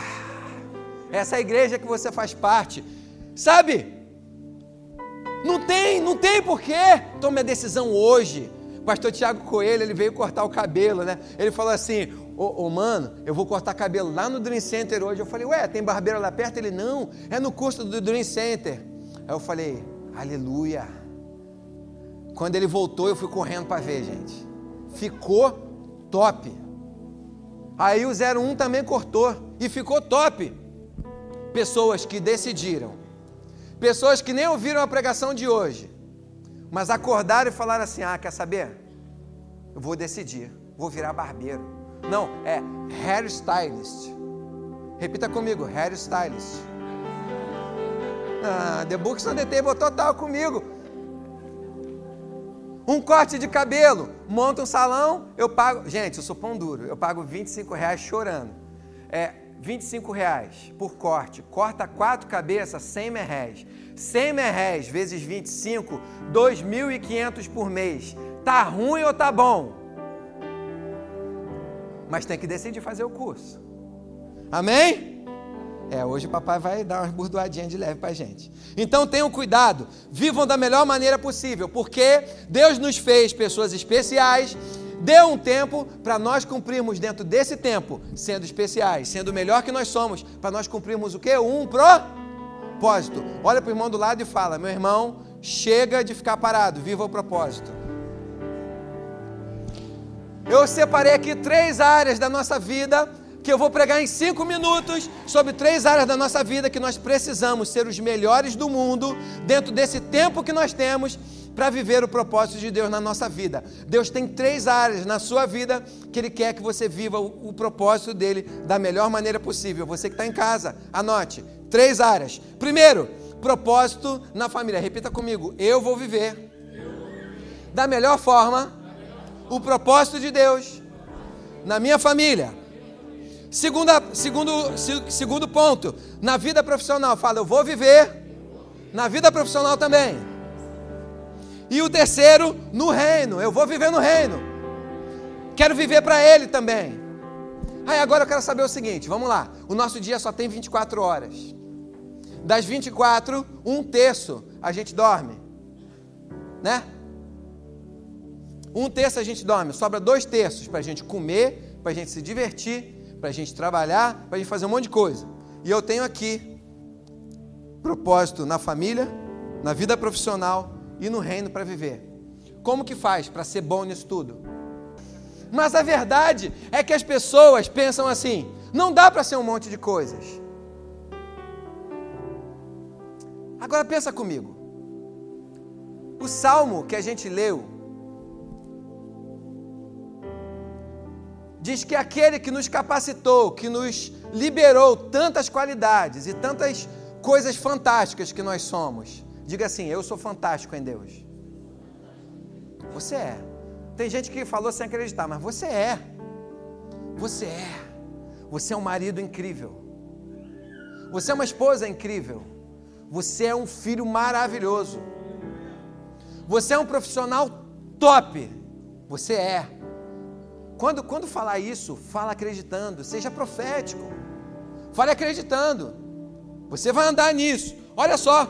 Essa é a igreja que você faz parte. Sabe? Não tem porquê. Tome a decisão hoje. Pastor Tiago Coelho, ele veio cortar o cabelo, né? Ele falou assim, mano, eu vou cortar cabelo lá no Dream Center hoje. Eu falei, tem barbeiro lá perto? Ele, não, é no curso do Dream Center. Aí eu falei, aleluia. Quando ele voltou, eu fui correndo para ver, gente. Ficou top. Aí o 01 também cortou e ficou top. Pessoas que decidiram. Pessoas que nem ouviram a pregação de hoje, mas acordaram e falaram assim, quer saber? Eu vou decidir, vou virar barbeiro. Não, é hairstylist. Repita comigo, hairstylist. The Books on the Table total comigo. Um corte de cabelo, monta um salão, eu pago, gente, eu sou pão duro, eu pago R$25 chorando. R$25 por corte, corta 4 cabeças, 100 merréis. 100 merréis vezes 25, 2.500 por mês. Tá ruim ou tá bom? Mas tem que decidir fazer o curso. Amém? Hoje o papai vai dar umas burdoadinhas de leve pra gente. Então tenham cuidado, vivam da melhor maneira possível, porque Deus nos fez pessoas especiais. Deu um tempo para nós cumprirmos dentro desse tempo, sendo especiais, sendo o melhor que nós somos, para nós cumprirmos o quê? Um propósito. Olha para o irmão do lado e fala, meu irmão, chega de ficar parado, viva o propósito. Eu separei aqui 3 áreas da nossa vida, que eu vou pregar em 5 minutos, sobre 3 áreas da nossa vida que nós precisamos ser os melhores do mundo, dentro desse tempo que nós temos, para viver o propósito de Deus na nossa vida. Deus tem 3 áreas na sua vida que Ele quer que você viva o propósito dEle da melhor maneira possível. Você que está em casa, anote. 3 áreas. Primeiro, propósito na família. Repita comigo. Eu vou viver da melhor forma o propósito de Deus na minha família. Segundo ponto, na vida profissional. Fala, eu vou viver na vida profissional também. E o terceiro, no reino. Eu vou viver no reino. Quero viver para Ele também. Aí agora eu quero saber o seguinte, vamos lá. O nosso dia só tem 24 horas. Das 24, 1/3 a gente dorme. Né? 1/3 a gente dorme. Sobra 2/3 para a gente comer, para a gente se divertir, para a gente trabalhar, para a gente fazer um monte de coisa. E eu tenho aqui propósito na família, na vida profissional e no reino para viver. Como que faz para ser bom nisso tudo? Mas a verdade é que as pessoas pensam assim, Não dá para ser um monte de coisas. Agora pensa comigo. O salmo que a gente leu diz que aquele que nos capacitou, que nos liberou tantas qualidades e tantas coisas fantásticas que nós somos. Diga assim: eu sou fantástico em Deus. Você é. Tem gente que falou sem acreditar, mas você é. Você é. Você é um marido incrível. Você é uma esposa incrível. Você é um filho maravilhoso. Você é um profissional top. Você é. Quando falar isso, fala acreditando. Seja profético. Fale acreditando. Você vai andar nisso. Olha só.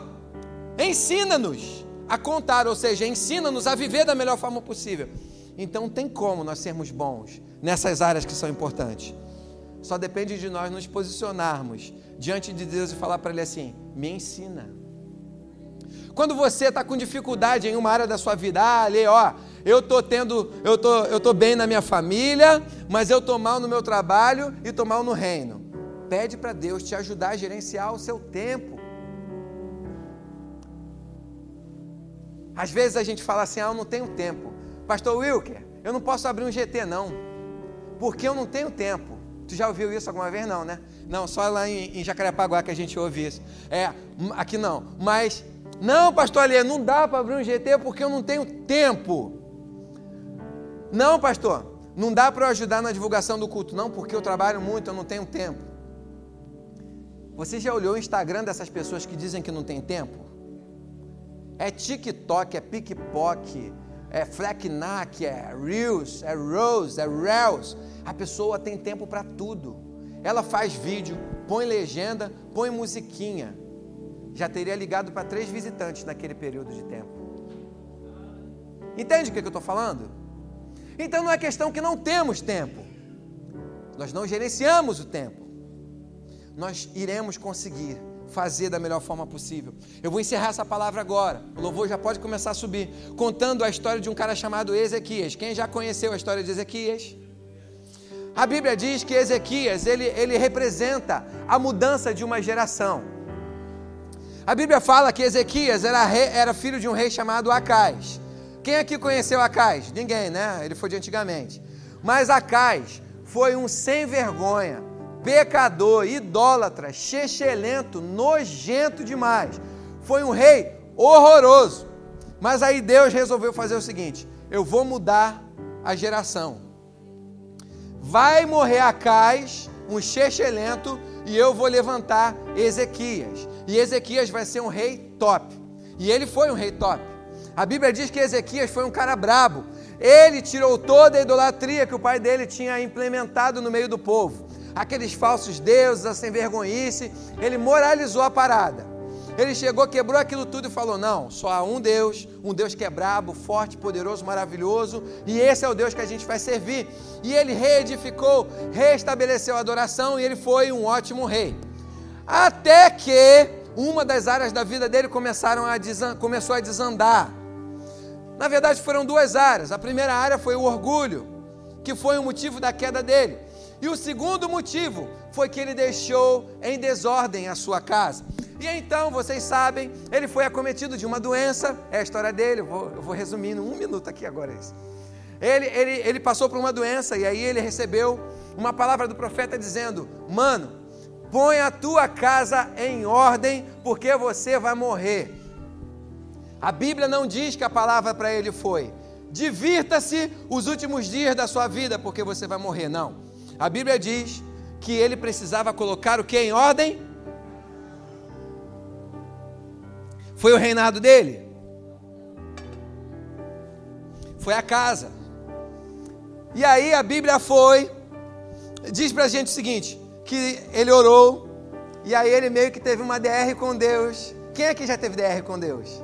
Ensina-nos a contar, ou seja, ensina-nos a viver da melhor forma possível. Então tem como nós sermos bons nessas áreas que são importantes. Só depende de nós nos posicionarmos diante de Deus e falar para Ele assim: me ensina. Quando você está com dificuldade em uma área da sua vida, eu tô bem na minha família, mas eu tô mal no meu trabalho e tô mal no reino. Pede para Deus te ajudar a gerenciar o seu tempo. Às vezes a gente fala assim: eu não tenho tempo. Pastor Wilker, eu não posso abrir um GT não, porque eu não tenho tempo. Tu já ouviu isso alguma vez? Não, né? Não, só lá em Jacarepaguá que a gente ouve isso. Aqui não. Mas, não, pastor Alê, não dá para abrir um GT porque eu não tenho tempo. Não, pastor, não dá para eu ajudar na divulgação do culto. Não, porque eu trabalho muito, eu não tenho tempo. Você já olhou o Instagram dessas pessoas que dizem que não tem tempo? É TikTok, é PicPoc, é Flecknack, é Reels, é Rose, é Reels. A pessoa tem tempo para tudo. Ela faz vídeo, põe legenda, põe musiquinha. Já teria ligado para 3 visitantes naquele período de tempo. Entende o que eu estou falando? Então não é questão que não temos tempo. Nós não gerenciamos o tempo. Nós iremos conseguir fazer da melhor forma possível. Eu vou encerrar essa palavra agora. O louvor já pode começar a subir, contando a história de um cara chamado Ezequias. Quem já conheceu a história de Ezequias? A Bíblia diz que Ezequias, ele representa a mudança de uma geração. A Bíblia fala que Ezequias era filho de um rei chamado Acais. Quem aqui conheceu Acais? Ninguém, né? Ele foi de antigamente. Mas Acais foi um sem vergonha, pecador, idólatra, chechelento, nojento demais. Foi um rei horroroso. Mas aí Deus resolveu fazer o seguinte: eu vou mudar a geração. Vai morrer Acais, um chechelento, e eu vou levantar Ezequias. E Ezequias vai ser um rei top. E ele foi um rei top. A Bíblia diz que Ezequias foi um cara brabo. Ele tirou toda a idolatria que o pai dele tinha implementado no meio do povo. Aqueles falsos deuses, a sem vergonhice. Ele moralizou a parada. Ele chegou, quebrou aquilo tudo e falou: não, só há um Deus que é brabo, forte, poderoso, maravilhoso, e esse é o Deus que a gente vai servir. E ele reedificou, restabeleceu a adoração, e ele foi um ótimo rei. Até que uma das áreas da vida dele começou a desandar. Na verdade foram 2 áreas. A primeira área foi o orgulho, que foi o motivo da queda dele. E o segundo motivo foi que ele deixou em desordem a sua casa. E então, vocês sabem, ele foi acometido de uma doença. É a história dele, eu vou resumindo 1 minuto aqui agora isso. Ele passou por uma doença, e aí ele recebeu uma palavra do profeta dizendo: mano, põe a tua casa em ordem, porque você vai morrer. A Bíblia não diz que a palavra para ele foi: divirta-se os últimos dias da sua vida, porque você vai morrer. Não. A Bíblia diz que ele precisava colocar o que em ordem? Foi o reinado dele? Foi a casa. E aí a Bíblia diz pra gente o seguinte, que ele orou, e aí ele meio que teve uma DR com Deus. Quem aqui já teve DR com Deus?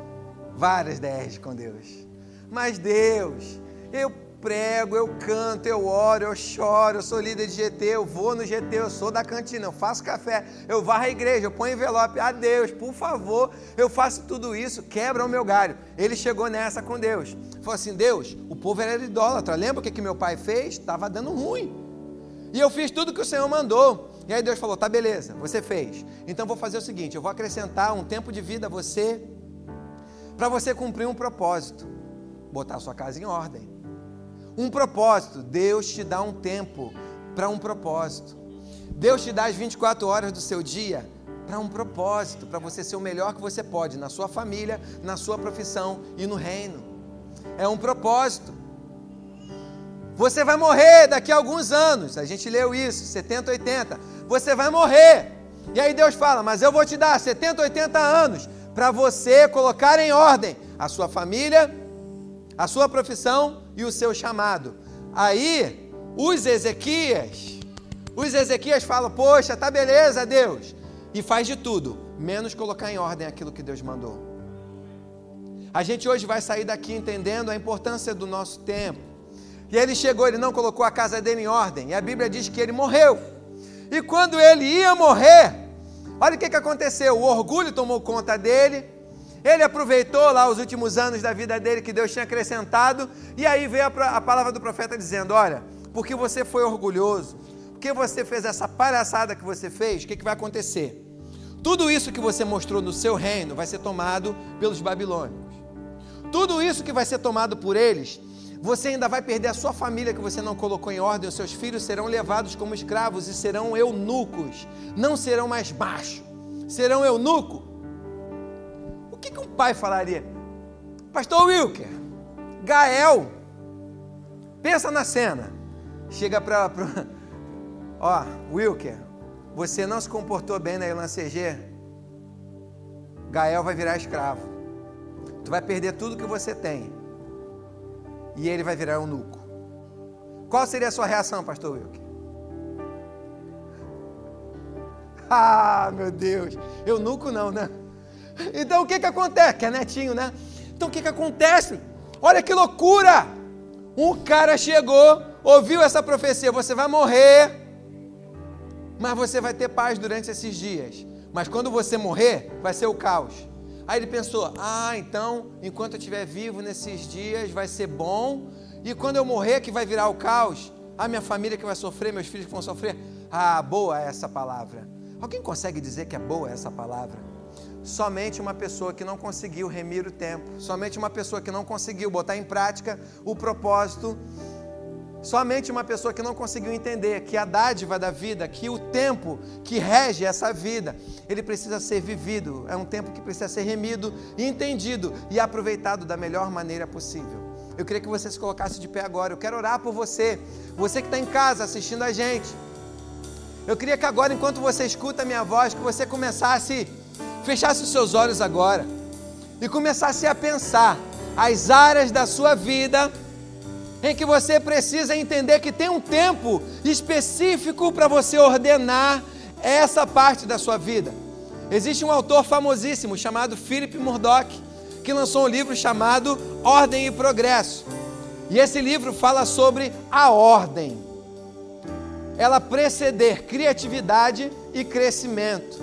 Várias DRs com Deus. Mas Deus, eu prego, eu canto, eu oro, eu choro, eu sou líder de GT, eu vou no GT, eu sou da cantina, eu faço café, eu varro a igreja, eu ponho envelope. Ah, Deus, por favor, eu faço tudo isso, quebra o meu galho. Ele chegou nessa com Deus. Falou assim: Deus, o povo era idólatra, lembra o que meu pai fez? Estava dando ruim. E eu fiz tudo que o Senhor mandou. E aí Deus falou, tá beleza, você fez. Então vou fazer o seguinte, eu vou acrescentar um tempo de vida a você, para você cumprir um propósito. Botar a sua casa em ordem. Um propósito, Deus te dá um tempo para um propósito. Deus te dá as 24 horas do seu dia para um propósito, para você ser o melhor que você pode na sua família, na sua profissão e no reino. É um propósito. Você vai morrer daqui a alguns anos, a gente leu isso, 70, 80, você vai morrer. E aí Deus fala, mas eu vou te dar 70, 80 anos para você colocar em ordem a sua família, a sua profissão e o seu chamado. Aí, os Ezequias falam, poxa, tá beleza, Deus, e faz de tudo, menos colocar em ordem aquilo que Deus mandou. A gente hoje vai sair daqui entendendo a importância do nosso tempo. E ele chegou, ele não colocou a casa dele em ordem, e a Bíblia diz que ele morreu. E quando ele ia morrer, olha o que aconteceu, o orgulho tomou conta dele, ele aproveitou lá os últimos anos da vida dele que Deus tinha acrescentado, e aí veio a palavra do profeta dizendo, olha, porque você foi orgulhoso, porque você fez essa palhaçada que você fez, o que vai acontecer? Tudo isso que você mostrou no seu reino vai ser tomado pelos babilônicos. Tudo isso que vai ser tomado por eles, você ainda vai perder a sua família que você não colocou em ordem, os seus filhos serão levados como escravos e serão eunucos, não serão mais machos, serão eunucos. O que um pai falaria? Pastor Wilker, Gael, pensa na cena, chega ó, Wilker, você não se comportou bem na Elan CG, Gael vai virar escravo, tu vai perder tudo que você tem, e ele vai virar eunuco. Qual seria a sua reação, pastor Wilker? Ah, meu Deus, eunuco não, né? Então o que acontece? Que é netinho, né? Então o que acontece? Olha que loucura! Um cara chegou, ouviu essa profecia, você vai morrer, mas você vai ter paz durante esses dias. Mas quando você morrer, vai ser o caos. Aí ele pensou, então, enquanto eu estiver vivo nesses dias, vai ser bom, e quando eu morrer, que vai virar o caos, a minha família que vai sofrer, meus filhos que vão sofrer. Boa é essa palavra. Alguém consegue dizer que é boa essa palavra? Somente uma pessoa que não conseguiu remir o tempo, somente uma pessoa que não conseguiu botar em prática o propósito, somente uma pessoa que não conseguiu entender que a dádiva da vida, que o tempo que rege essa vida, ele precisa ser vivido, é um tempo que precisa ser remido, entendido e aproveitado da melhor maneira possível. Eu queria que você se colocasse de pé agora, eu quero orar por você, você que está em casa assistindo a gente. Eu queria que agora, enquanto você escuta a minha voz, que você fechasse os seus olhos agora e começasse a pensar as áreas da sua vida em que você precisa entender que tem um tempo específico para você ordenar essa parte da sua vida. Existe um autor famosíssimo chamado Philip Murdoch, que lançou um livro chamado Ordem e Progresso. E esse livro fala sobre a ordem. Ela preceder criatividade e crescimento.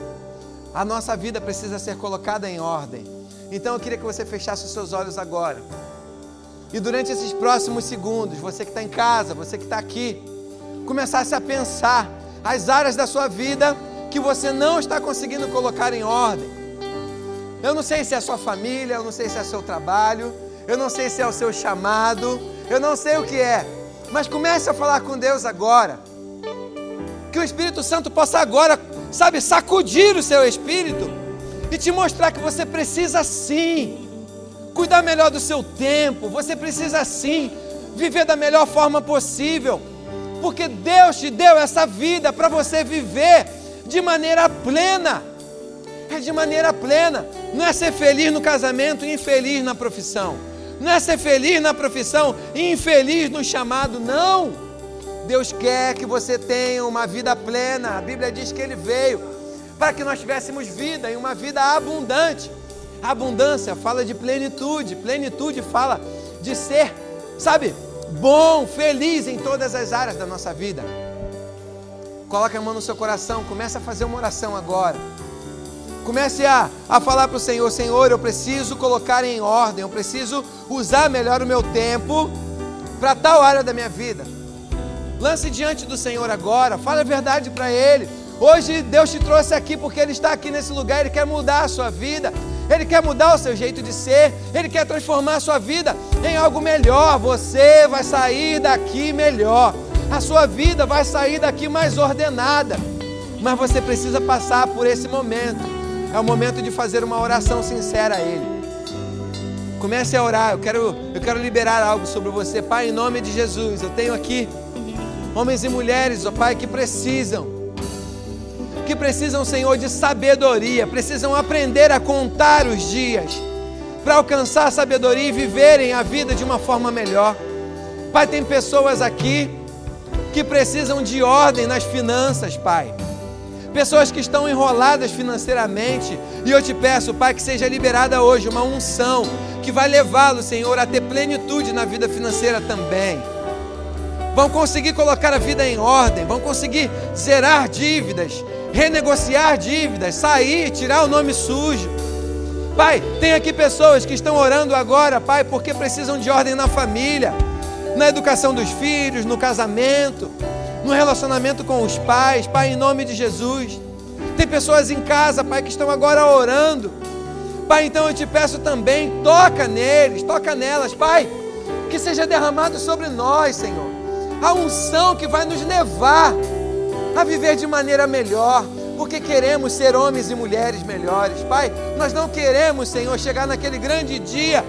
A nossa vida precisa ser colocada em ordem. Então eu queria que você fechasse os seus olhos agora. E durante esses próximos segundos, você que está em casa, você que está aqui, começasse a pensar as áreas da sua vida que você não está conseguindo colocar em ordem. Eu não sei se é a sua família, eu não sei se é o seu trabalho, eu não sei se é o seu chamado, eu não sei o que é, mas comece a falar com Deus agora. Que o Espírito Santo possa agora, sacudir o seu espírito e te mostrar que você precisa sim cuidar melhor do seu tempo, você precisa sim viver da melhor forma possível, porque Deus te deu essa vida para você viver de maneira plena. É de maneira plena, não é ser feliz no casamento e infeliz na profissão, não é ser feliz na profissão e infeliz no chamado, não. Deus quer que você tenha uma vida plena. A Bíblia diz que Ele veio para que nós tivéssemos vida e uma vida abundante. A abundância fala de plenitude, plenitude fala de ser, bom, feliz em todas as áreas da nossa vida. Coloque a mão no seu coração, comece a fazer uma oração agora. Comece a falar para o Senhor, Senhor, eu preciso colocar em ordem, eu preciso usar melhor o meu tempo para tal área da minha vida. Lance diante do Senhor agora, fale a verdade para Ele. Hoje Deus te trouxe aqui porque Ele está aqui nesse lugar, Ele quer mudar a sua vida, Ele quer mudar o seu jeito de ser, Ele quer transformar a sua vida em algo melhor. Você vai sair daqui melhor, a sua vida vai sair daqui mais ordenada, mas você precisa passar por esse momento. É o momento de fazer uma oração sincera a Ele. Comece a orar. Eu quero liberar algo sobre você. Pai, em nome de Jesus, eu tenho aqui homens e mulheres, ó Pai, que precisam, Senhor, de sabedoria, precisam aprender a contar os dias, para alcançar a sabedoria e viverem a vida de uma forma melhor. Pai, tem pessoas aqui que precisam de ordem nas finanças, Pai. Pessoas que estão enroladas financeiramente, e eu te peço, Pai, que seja liberada hoje uma unção que vai levá-lo, Senhor, a ter plenitude na vida financeira também. Vão conseguir colocar a vida em ordem, vão conseguir zerar dívidas, renegociar dívidas, sair, tirar o nome sujo. Pai, tem aqui pessoas que estão orando agora, Pai, porque precisam de ordem na família, na educação dos filhos, no casamento, no relacionamento com os pais, Pai, em nome de Jesus. Tem pessoas em casa, Pai, que estão agora orando. Pai, então eu te peço também, toca neles, toca nelas, Pai, que seja derramado sobre nós, Senhor, a unção que vai nos levar a viver de maneira melhor, porque queremos ser homens e mulheres melhores. Pai, nós não queremos, Senhor, chegar naquele grande dia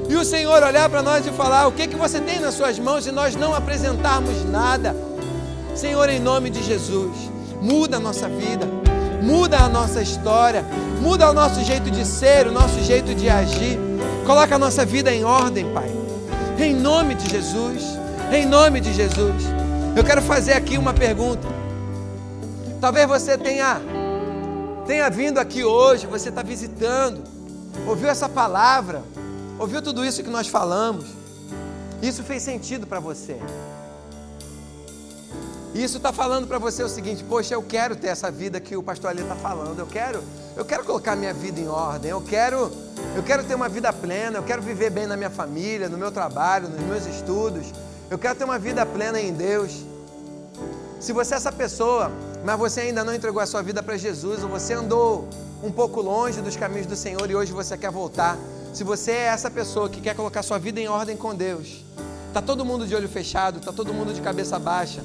e o Senhor olhar para nós e falar: o que você tem nas suas mãos, e nós não apresentarmos nada. Senhor, em nome de Jesus, muda a nossa vida, muda a nossa história, muda o nosso jeito de ser, o nosso jeito de agir. Coloca a nossa vida em ordem, Pai, em nome de Jesus, em nome de Jesus. Eu quero fazer aqui uma pergunta. Talvez você tenha vindo aqui hoje, você está visitando, ouviu essa palavra, ouviu tudo isso que nós falamos, isso fez sentido para você. Isso está falando para você o seguinte: poxa, eu quero ter essa vida que o pastor Ali está falando, eu quero colocar minha vida em ordem, eu quero ter uma vida plena, eu quero viver bem na minha família, no meu trabalho, nos meus estudos, eu quero ter uma vida plena em Deus. Se você é essa pessoa, mas você ainda não entregou a sua vida para Jesus, ou você andou um pouco longe dos caminhos do Senhor e hoje você quer voltar, se você é essa pessoa que quer colocar sua vida em ordem com Deus, está todo mundo de olho fechado, está todo mundo de cabeça baixa,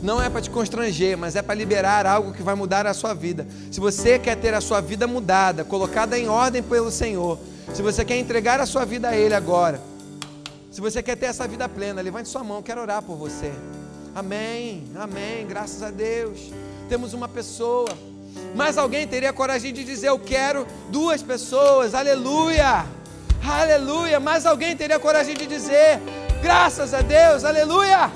não é para te constranger, mas é para liberar algo que vai mudar a sua vida. Se você quer ter a sua vida mudada, colocada em ordem pelo Senhor, se você quer entregar a sua vida a Ele agora, se você quer ter essa vida plena, levante sua mão, quero orar por você. Amém, amém, graças a Deus. Temos uma pessoa, mas alguém teria coragem de dizer: eu quero? Duas pessoas, aleluia, aleluia. Mas alguém teria coragem de dizer: graças a Deus, aleluia.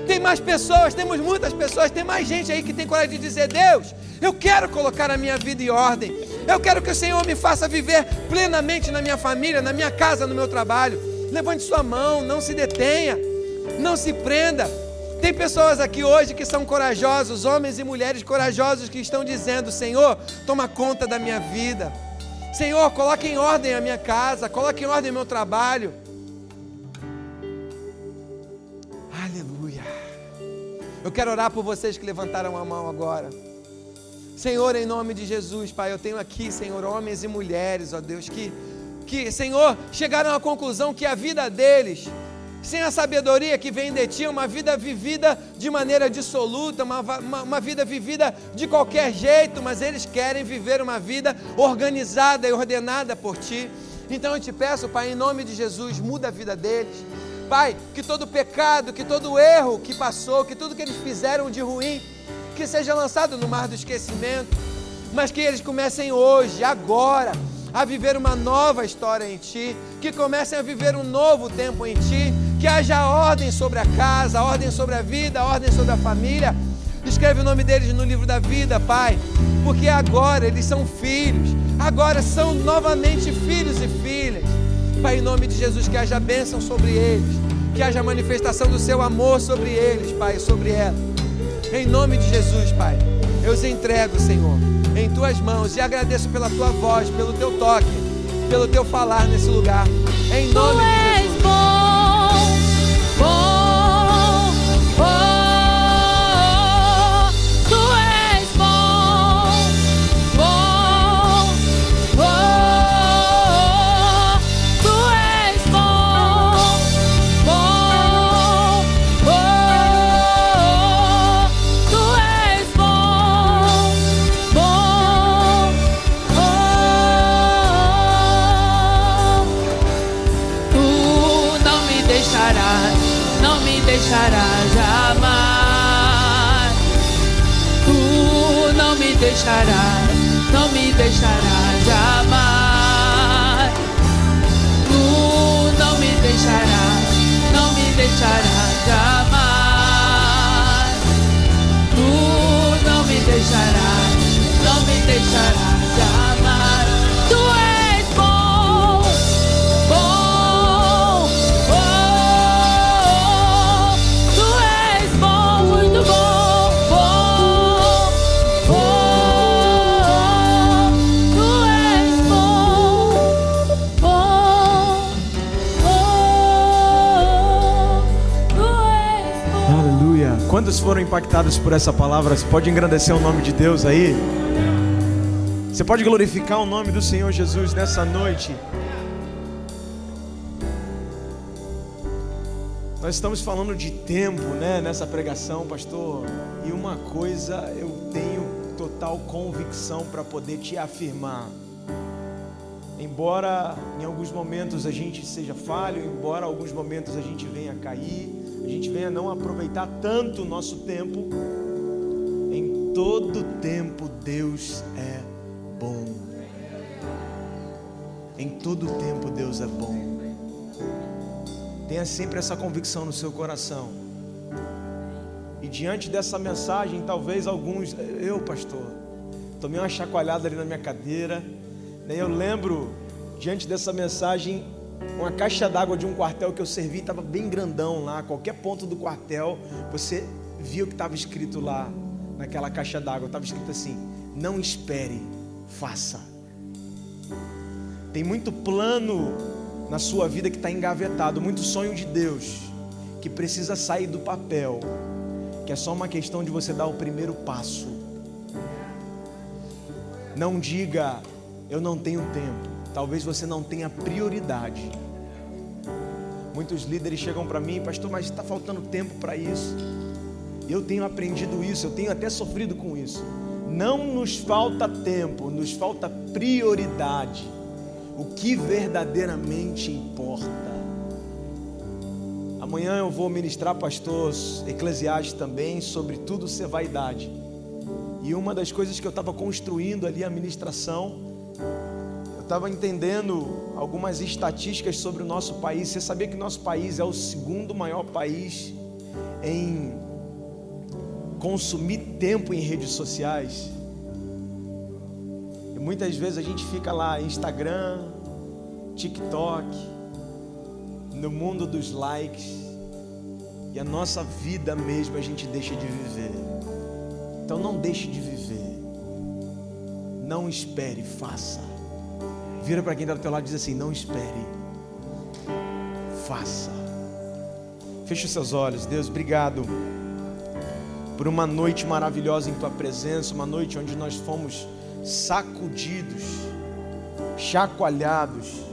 Tem mais pessoas, temos muitas pessoas, tem mais gente aí que tem coragem de dizer: Deus, eu quero colocar a minha vida em ordem, eu quero que o Senhor me faça viver plenamente na minha família, na minha casa, no meu trabalho. Levante sua mão, não se detenha, não se prenda. Tem pessoas aqui hoje que são corajosos, homens e mulheres corajosos, que estão dizendo: Senhor, toma conta da minha vida, Senhor, coloque em ordem a minha casa, coloque em ordem o meu trabalho. Aleluia. Eu quero orar por vocês que levantaram a mão agora. Senhor, em nome de Jesus, Pai, eu tenho aqui, Senhor, homens e mulheres, ó Deus, que Senhor, chegaram à conclusão que a vida deles, sem a sabedoria que vem de Ti, é uma vida vivida de maneira dissoluta, uma vida vivida de qualquer jeito, mas eles querem viver uma vida organizada e ordenada por Ti. Então eu te peço, Pai, em nome de Jesus, muda a vida deles. Pai, que todo pecado, que todo erro que passou, que tudo que eles fizeram de ruim, que seja lançado no mar do esquecimento, mas que eles comecem hoje, agora, a viver uma nova história em Ti, que comecem a viver um novo tempo em Ti, que haja ordem sobre a casa, ordem sobre a vida, ordem sobre a família. Escreve o nome deles no livro da vida, Pai, porque agora eles são filhos, agora são novamente filhos e filhas. Pai, em nome de Jesus, que haja bênção sobre eles, que haja manifestação do Seu amor sobre eles, Pai, sobre ela. Em nome de Jesus, Pai, eu os entrego, Senhor, em Tuas mãos, e agradeço pela Tua voz, pelo Teu toque, pelo Teu falar nesse lugar, em nome de Jesus. Bom, Tu és deixarás jamais. Tu não me deixarás, não me deixarás jamais. Tu não me deixarás, não me deixarás jamais. Tu não me deixarás, não me deixarás jamais. Tu és bom, bom, oh, tu és bom, muito bom, bom, oh, tu és bom, bom, oh, tu és bom. Aleluia. Quantos foram impactados por essa palavra? Você pode engrandecer o nome de Deus aí? Você pode glorificar o nome do Senhor Jesus nessa noite? Nós estamos falando de tempo, né, nessa pregação, pastor. E uma coisa eu tenho total convicção para poder te afirmar. Embora em alguns momentos a gente seja falho, embora em alguns momentos a gente venha a cair, a gente venha a não aproveitar tanto o nosso tempo, em todo tempo Deus é bom. Em todo tempo Deus é bom. Tenha sempre essa convicção no seu coração. E diante dessa mensagem, talvez alguns, pastor, tomei uma chacoalhada ali na minha cadeira. Daí eu lembro, diante dessa mensagem, uma caixa d'água de um quartel que eu servi, estava bem grandão lá. Qualquer ponto do quartel, você via o que estava escrito lá naquela caixa d'água. Estava escrito assim: não espere, faça. Tem muito plano na sua vida que está engavetado, muito sonho de Deus que precisa sair do papel, que é só uma questão de você dar o primeiro passo. Não diga, eu não tenho tempo. Talvez você não tenha prioridade. Muitos líderes chegam para mim: pastor, mas está faltando tempo para isso. Eu tenho aprendido isso, eu tenho até sofrido com isso. Não nos falta tempo, nos falta prioridade. O que verdadeiramente importa. Amanhã eu vou ministrar, pastor, Eclesiastes também, sobre tudo ser vaidade. E uma das coisas que eu estava construindo ali a ministração, eu estava entendendo algumas estatísticas sobre o nosso país. Você sabia que o nosso país é o segundo maior país em consumir tempo em redes sociais? E muitas vezes a gente fica lá, Instagram, TikTok, no mundo dos likes, e a nossa vida mesmo a gente deixa de viver. Então não deixe de viver. Não espere, faça. Vira para quem está do teu lado e diz assim: não espere, faça. Feche os seus olhos. Deus, obrigado por uma noite maravilhosa em tua presença, uma noite onde nós fomos sacudidos, chacoalhados.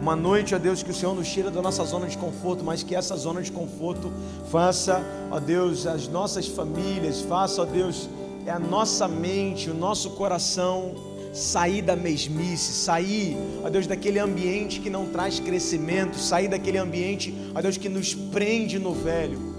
Uma noite, ó Deus, que o Senhor nos tira da nossa zona de conforto, mas que essa zona de conforto faça, ó Deus, as nossas famílias, faça, ó Deus, a nossa mente, o nosso coração sair da mesmice, sair, ó Deus, daquele ambiente que não traz crescimento, sair daquele ambiente, ó Deus, que nos prende no velho.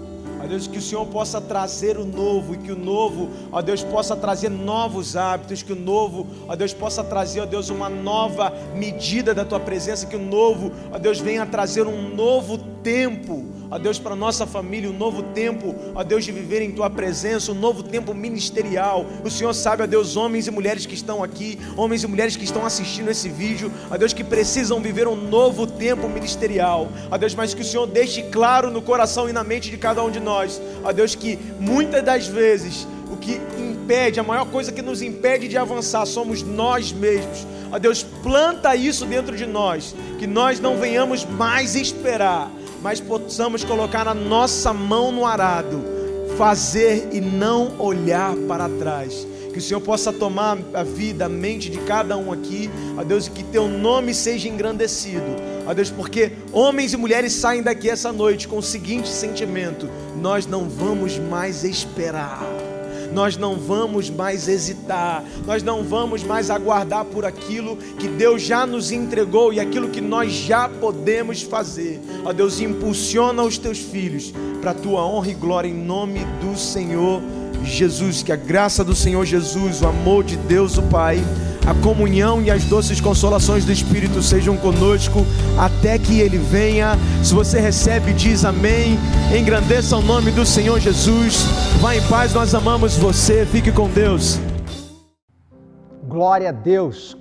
Ó Deus, que o Senhor possa trazer o novo, e que o novo, ó Deus, possa trazer novos hábitos, que o novo, ó Deus, possa trazer, ó Deus, uma nova medida da tua presença, que o novo, ó Deus, venha trazer um novo tempo, ó Deus, para a nossa família, um novo tempo, ó Deus, de viver em tua presença, um novo tempo ministerial. O Senhor sabe, ó Deus, homens e mulheres que estão aqui, homens e mulheres que estão assistindo esse vídeo, ó Deus, que precisam viver um novo tempo ministerial, ó Deus, mas que o Senhor deixe claro no coração e na mente de cada um de nós, ó Deus, que muitas das vezes o que impede, a maior coisa que nos impede de avançar somos nós mesmos. Ó Deus, planta isso dentro de nós, que nós não venhamos mais esperar, mas possamos colocar a nossa mão no arado, fazer e não olhar para trás. Que o Senhor possa tomar a vida, a mente de cada um aqui, ó Deus, e que teu nome seja engrandecido, ó Deus, porque homens e mulheres saem daqui essa noite com o seguinte sentimento: nós não vamos mais esperar, nós não vamos mais hesitar, nós não vamos mais aguardar por aquilo que Deus já nos entregou e aquilo que nós já podemos fazer. Ó Deus, impulsiona os teus filhos para a tua honra e glória em nome do Senhor Jesus. Que a graça do Senhor Jesus, o amor de Deus o Pai, a comunhão e as doces consolações do Espírito sejam conosco até que Ele venha. Se você recebe, diz amém. Engrandeça o nome do Senhor Jesus. Vá em paz, nós amamos você. Fique com Deus.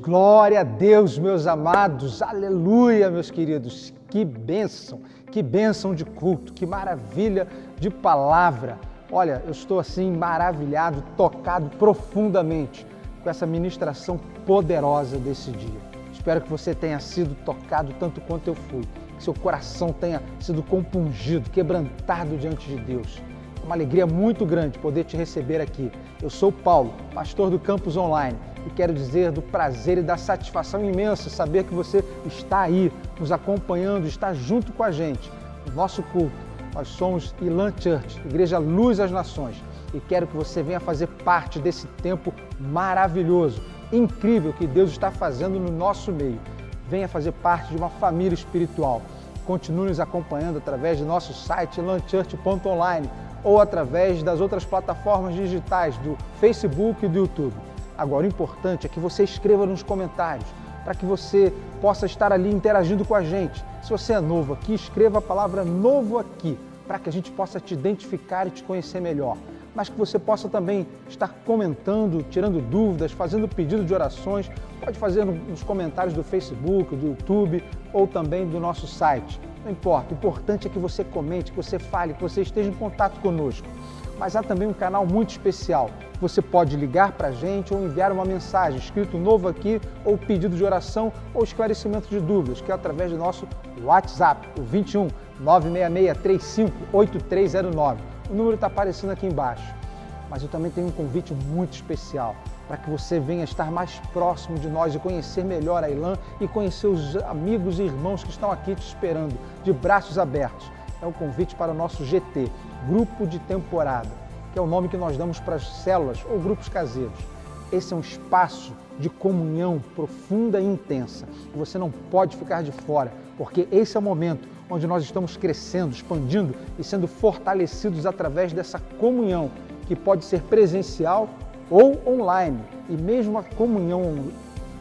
Glória a Deus, meus amados. Aleluia, meus queridos. Que bênção de culto, que maravilha de palavra. Olha, eu estou assim maravilhado, tocado profundamente com essa ministração poderosa desse dia. Espero que você tenha sido tocado tanto quanto eu fui, que seu coração tenha sido compungido, quebrantado diante de Deus. É uma alegria muito grande poder te receber aqui. Eu sou Paulo, pastor do Campus Online, e quero dizer do prazer e da satisfação imensa saber que você está aí, nos acompanhando, está junto com a gente no nosso culto. Nós somos Elan Church, Igreja Luz às Nações, e quero que você venha fazer parte desse tempo maravilhoso, incrível que Deus está fazendo no nosso meio. Venha fazer parte de uma família espiritual. Continue nos acompanhando através do nosso site elanchurch.online ou através das outras plataformas digitais do Facebook e do YouTube. Agora, o importante é que você escreva nos comentários para que você possa estar ali interagindo com a gente. Se você é novo aqui, escreva a palavra novo aqui, para que a gente possa te identificar e te conhecer melhor. Mas que você possa também estar comentando, tirando dúvidas, fazendo pedido de orações. Pode fazer nos comentários do Facebook, do YouTube ou também do nosso site. Não importa, o importante é que você comente, que você fale, que você esteja em contato conosco. Mas há também um canal muito especial. Você pode ligar para a gente ou enviar uma mensagem escrito novo aqui, ou pedido de oração ou esclarecimento de dúvidas, que é através do nosso WhatsApp, o 21 966 35 8309. O número está aparecendo aqui embaixo. Mas eu também tenho um convite muito especial para que você venha estar mais próximo de nós e conhecer melhor a Elan e conhecer os amigos e irmãos que estão aqui te esperando, de braços abertos. É o convite para o nosso GT, Grupo de Temporada, que é o nome que nós damos para as células ou grupos caseiros. Esse é um espaço de comunhão profunda e intensa. Você não pode ficar de fora, porque esse é o momento onde nós estamos crescendo, expandindo e sendo fortalecidos através dessa comunhão, que pode ser presencial ou online. E mesmo a comunhão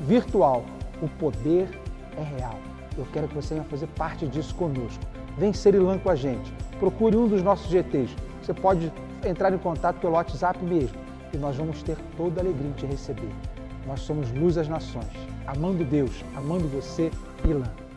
virtual, o poder é real. Eu quero que você venha fazer parte disso conosco. Vem ser Elan com a gente. Procure um dos nossos GTs. Você pode entrar em contato pelo WhatsApp mesmo. E nós vamos ter toda a alegria em te receber. Nós somos Luz às Nações. Amando Deus, amando você, Elan.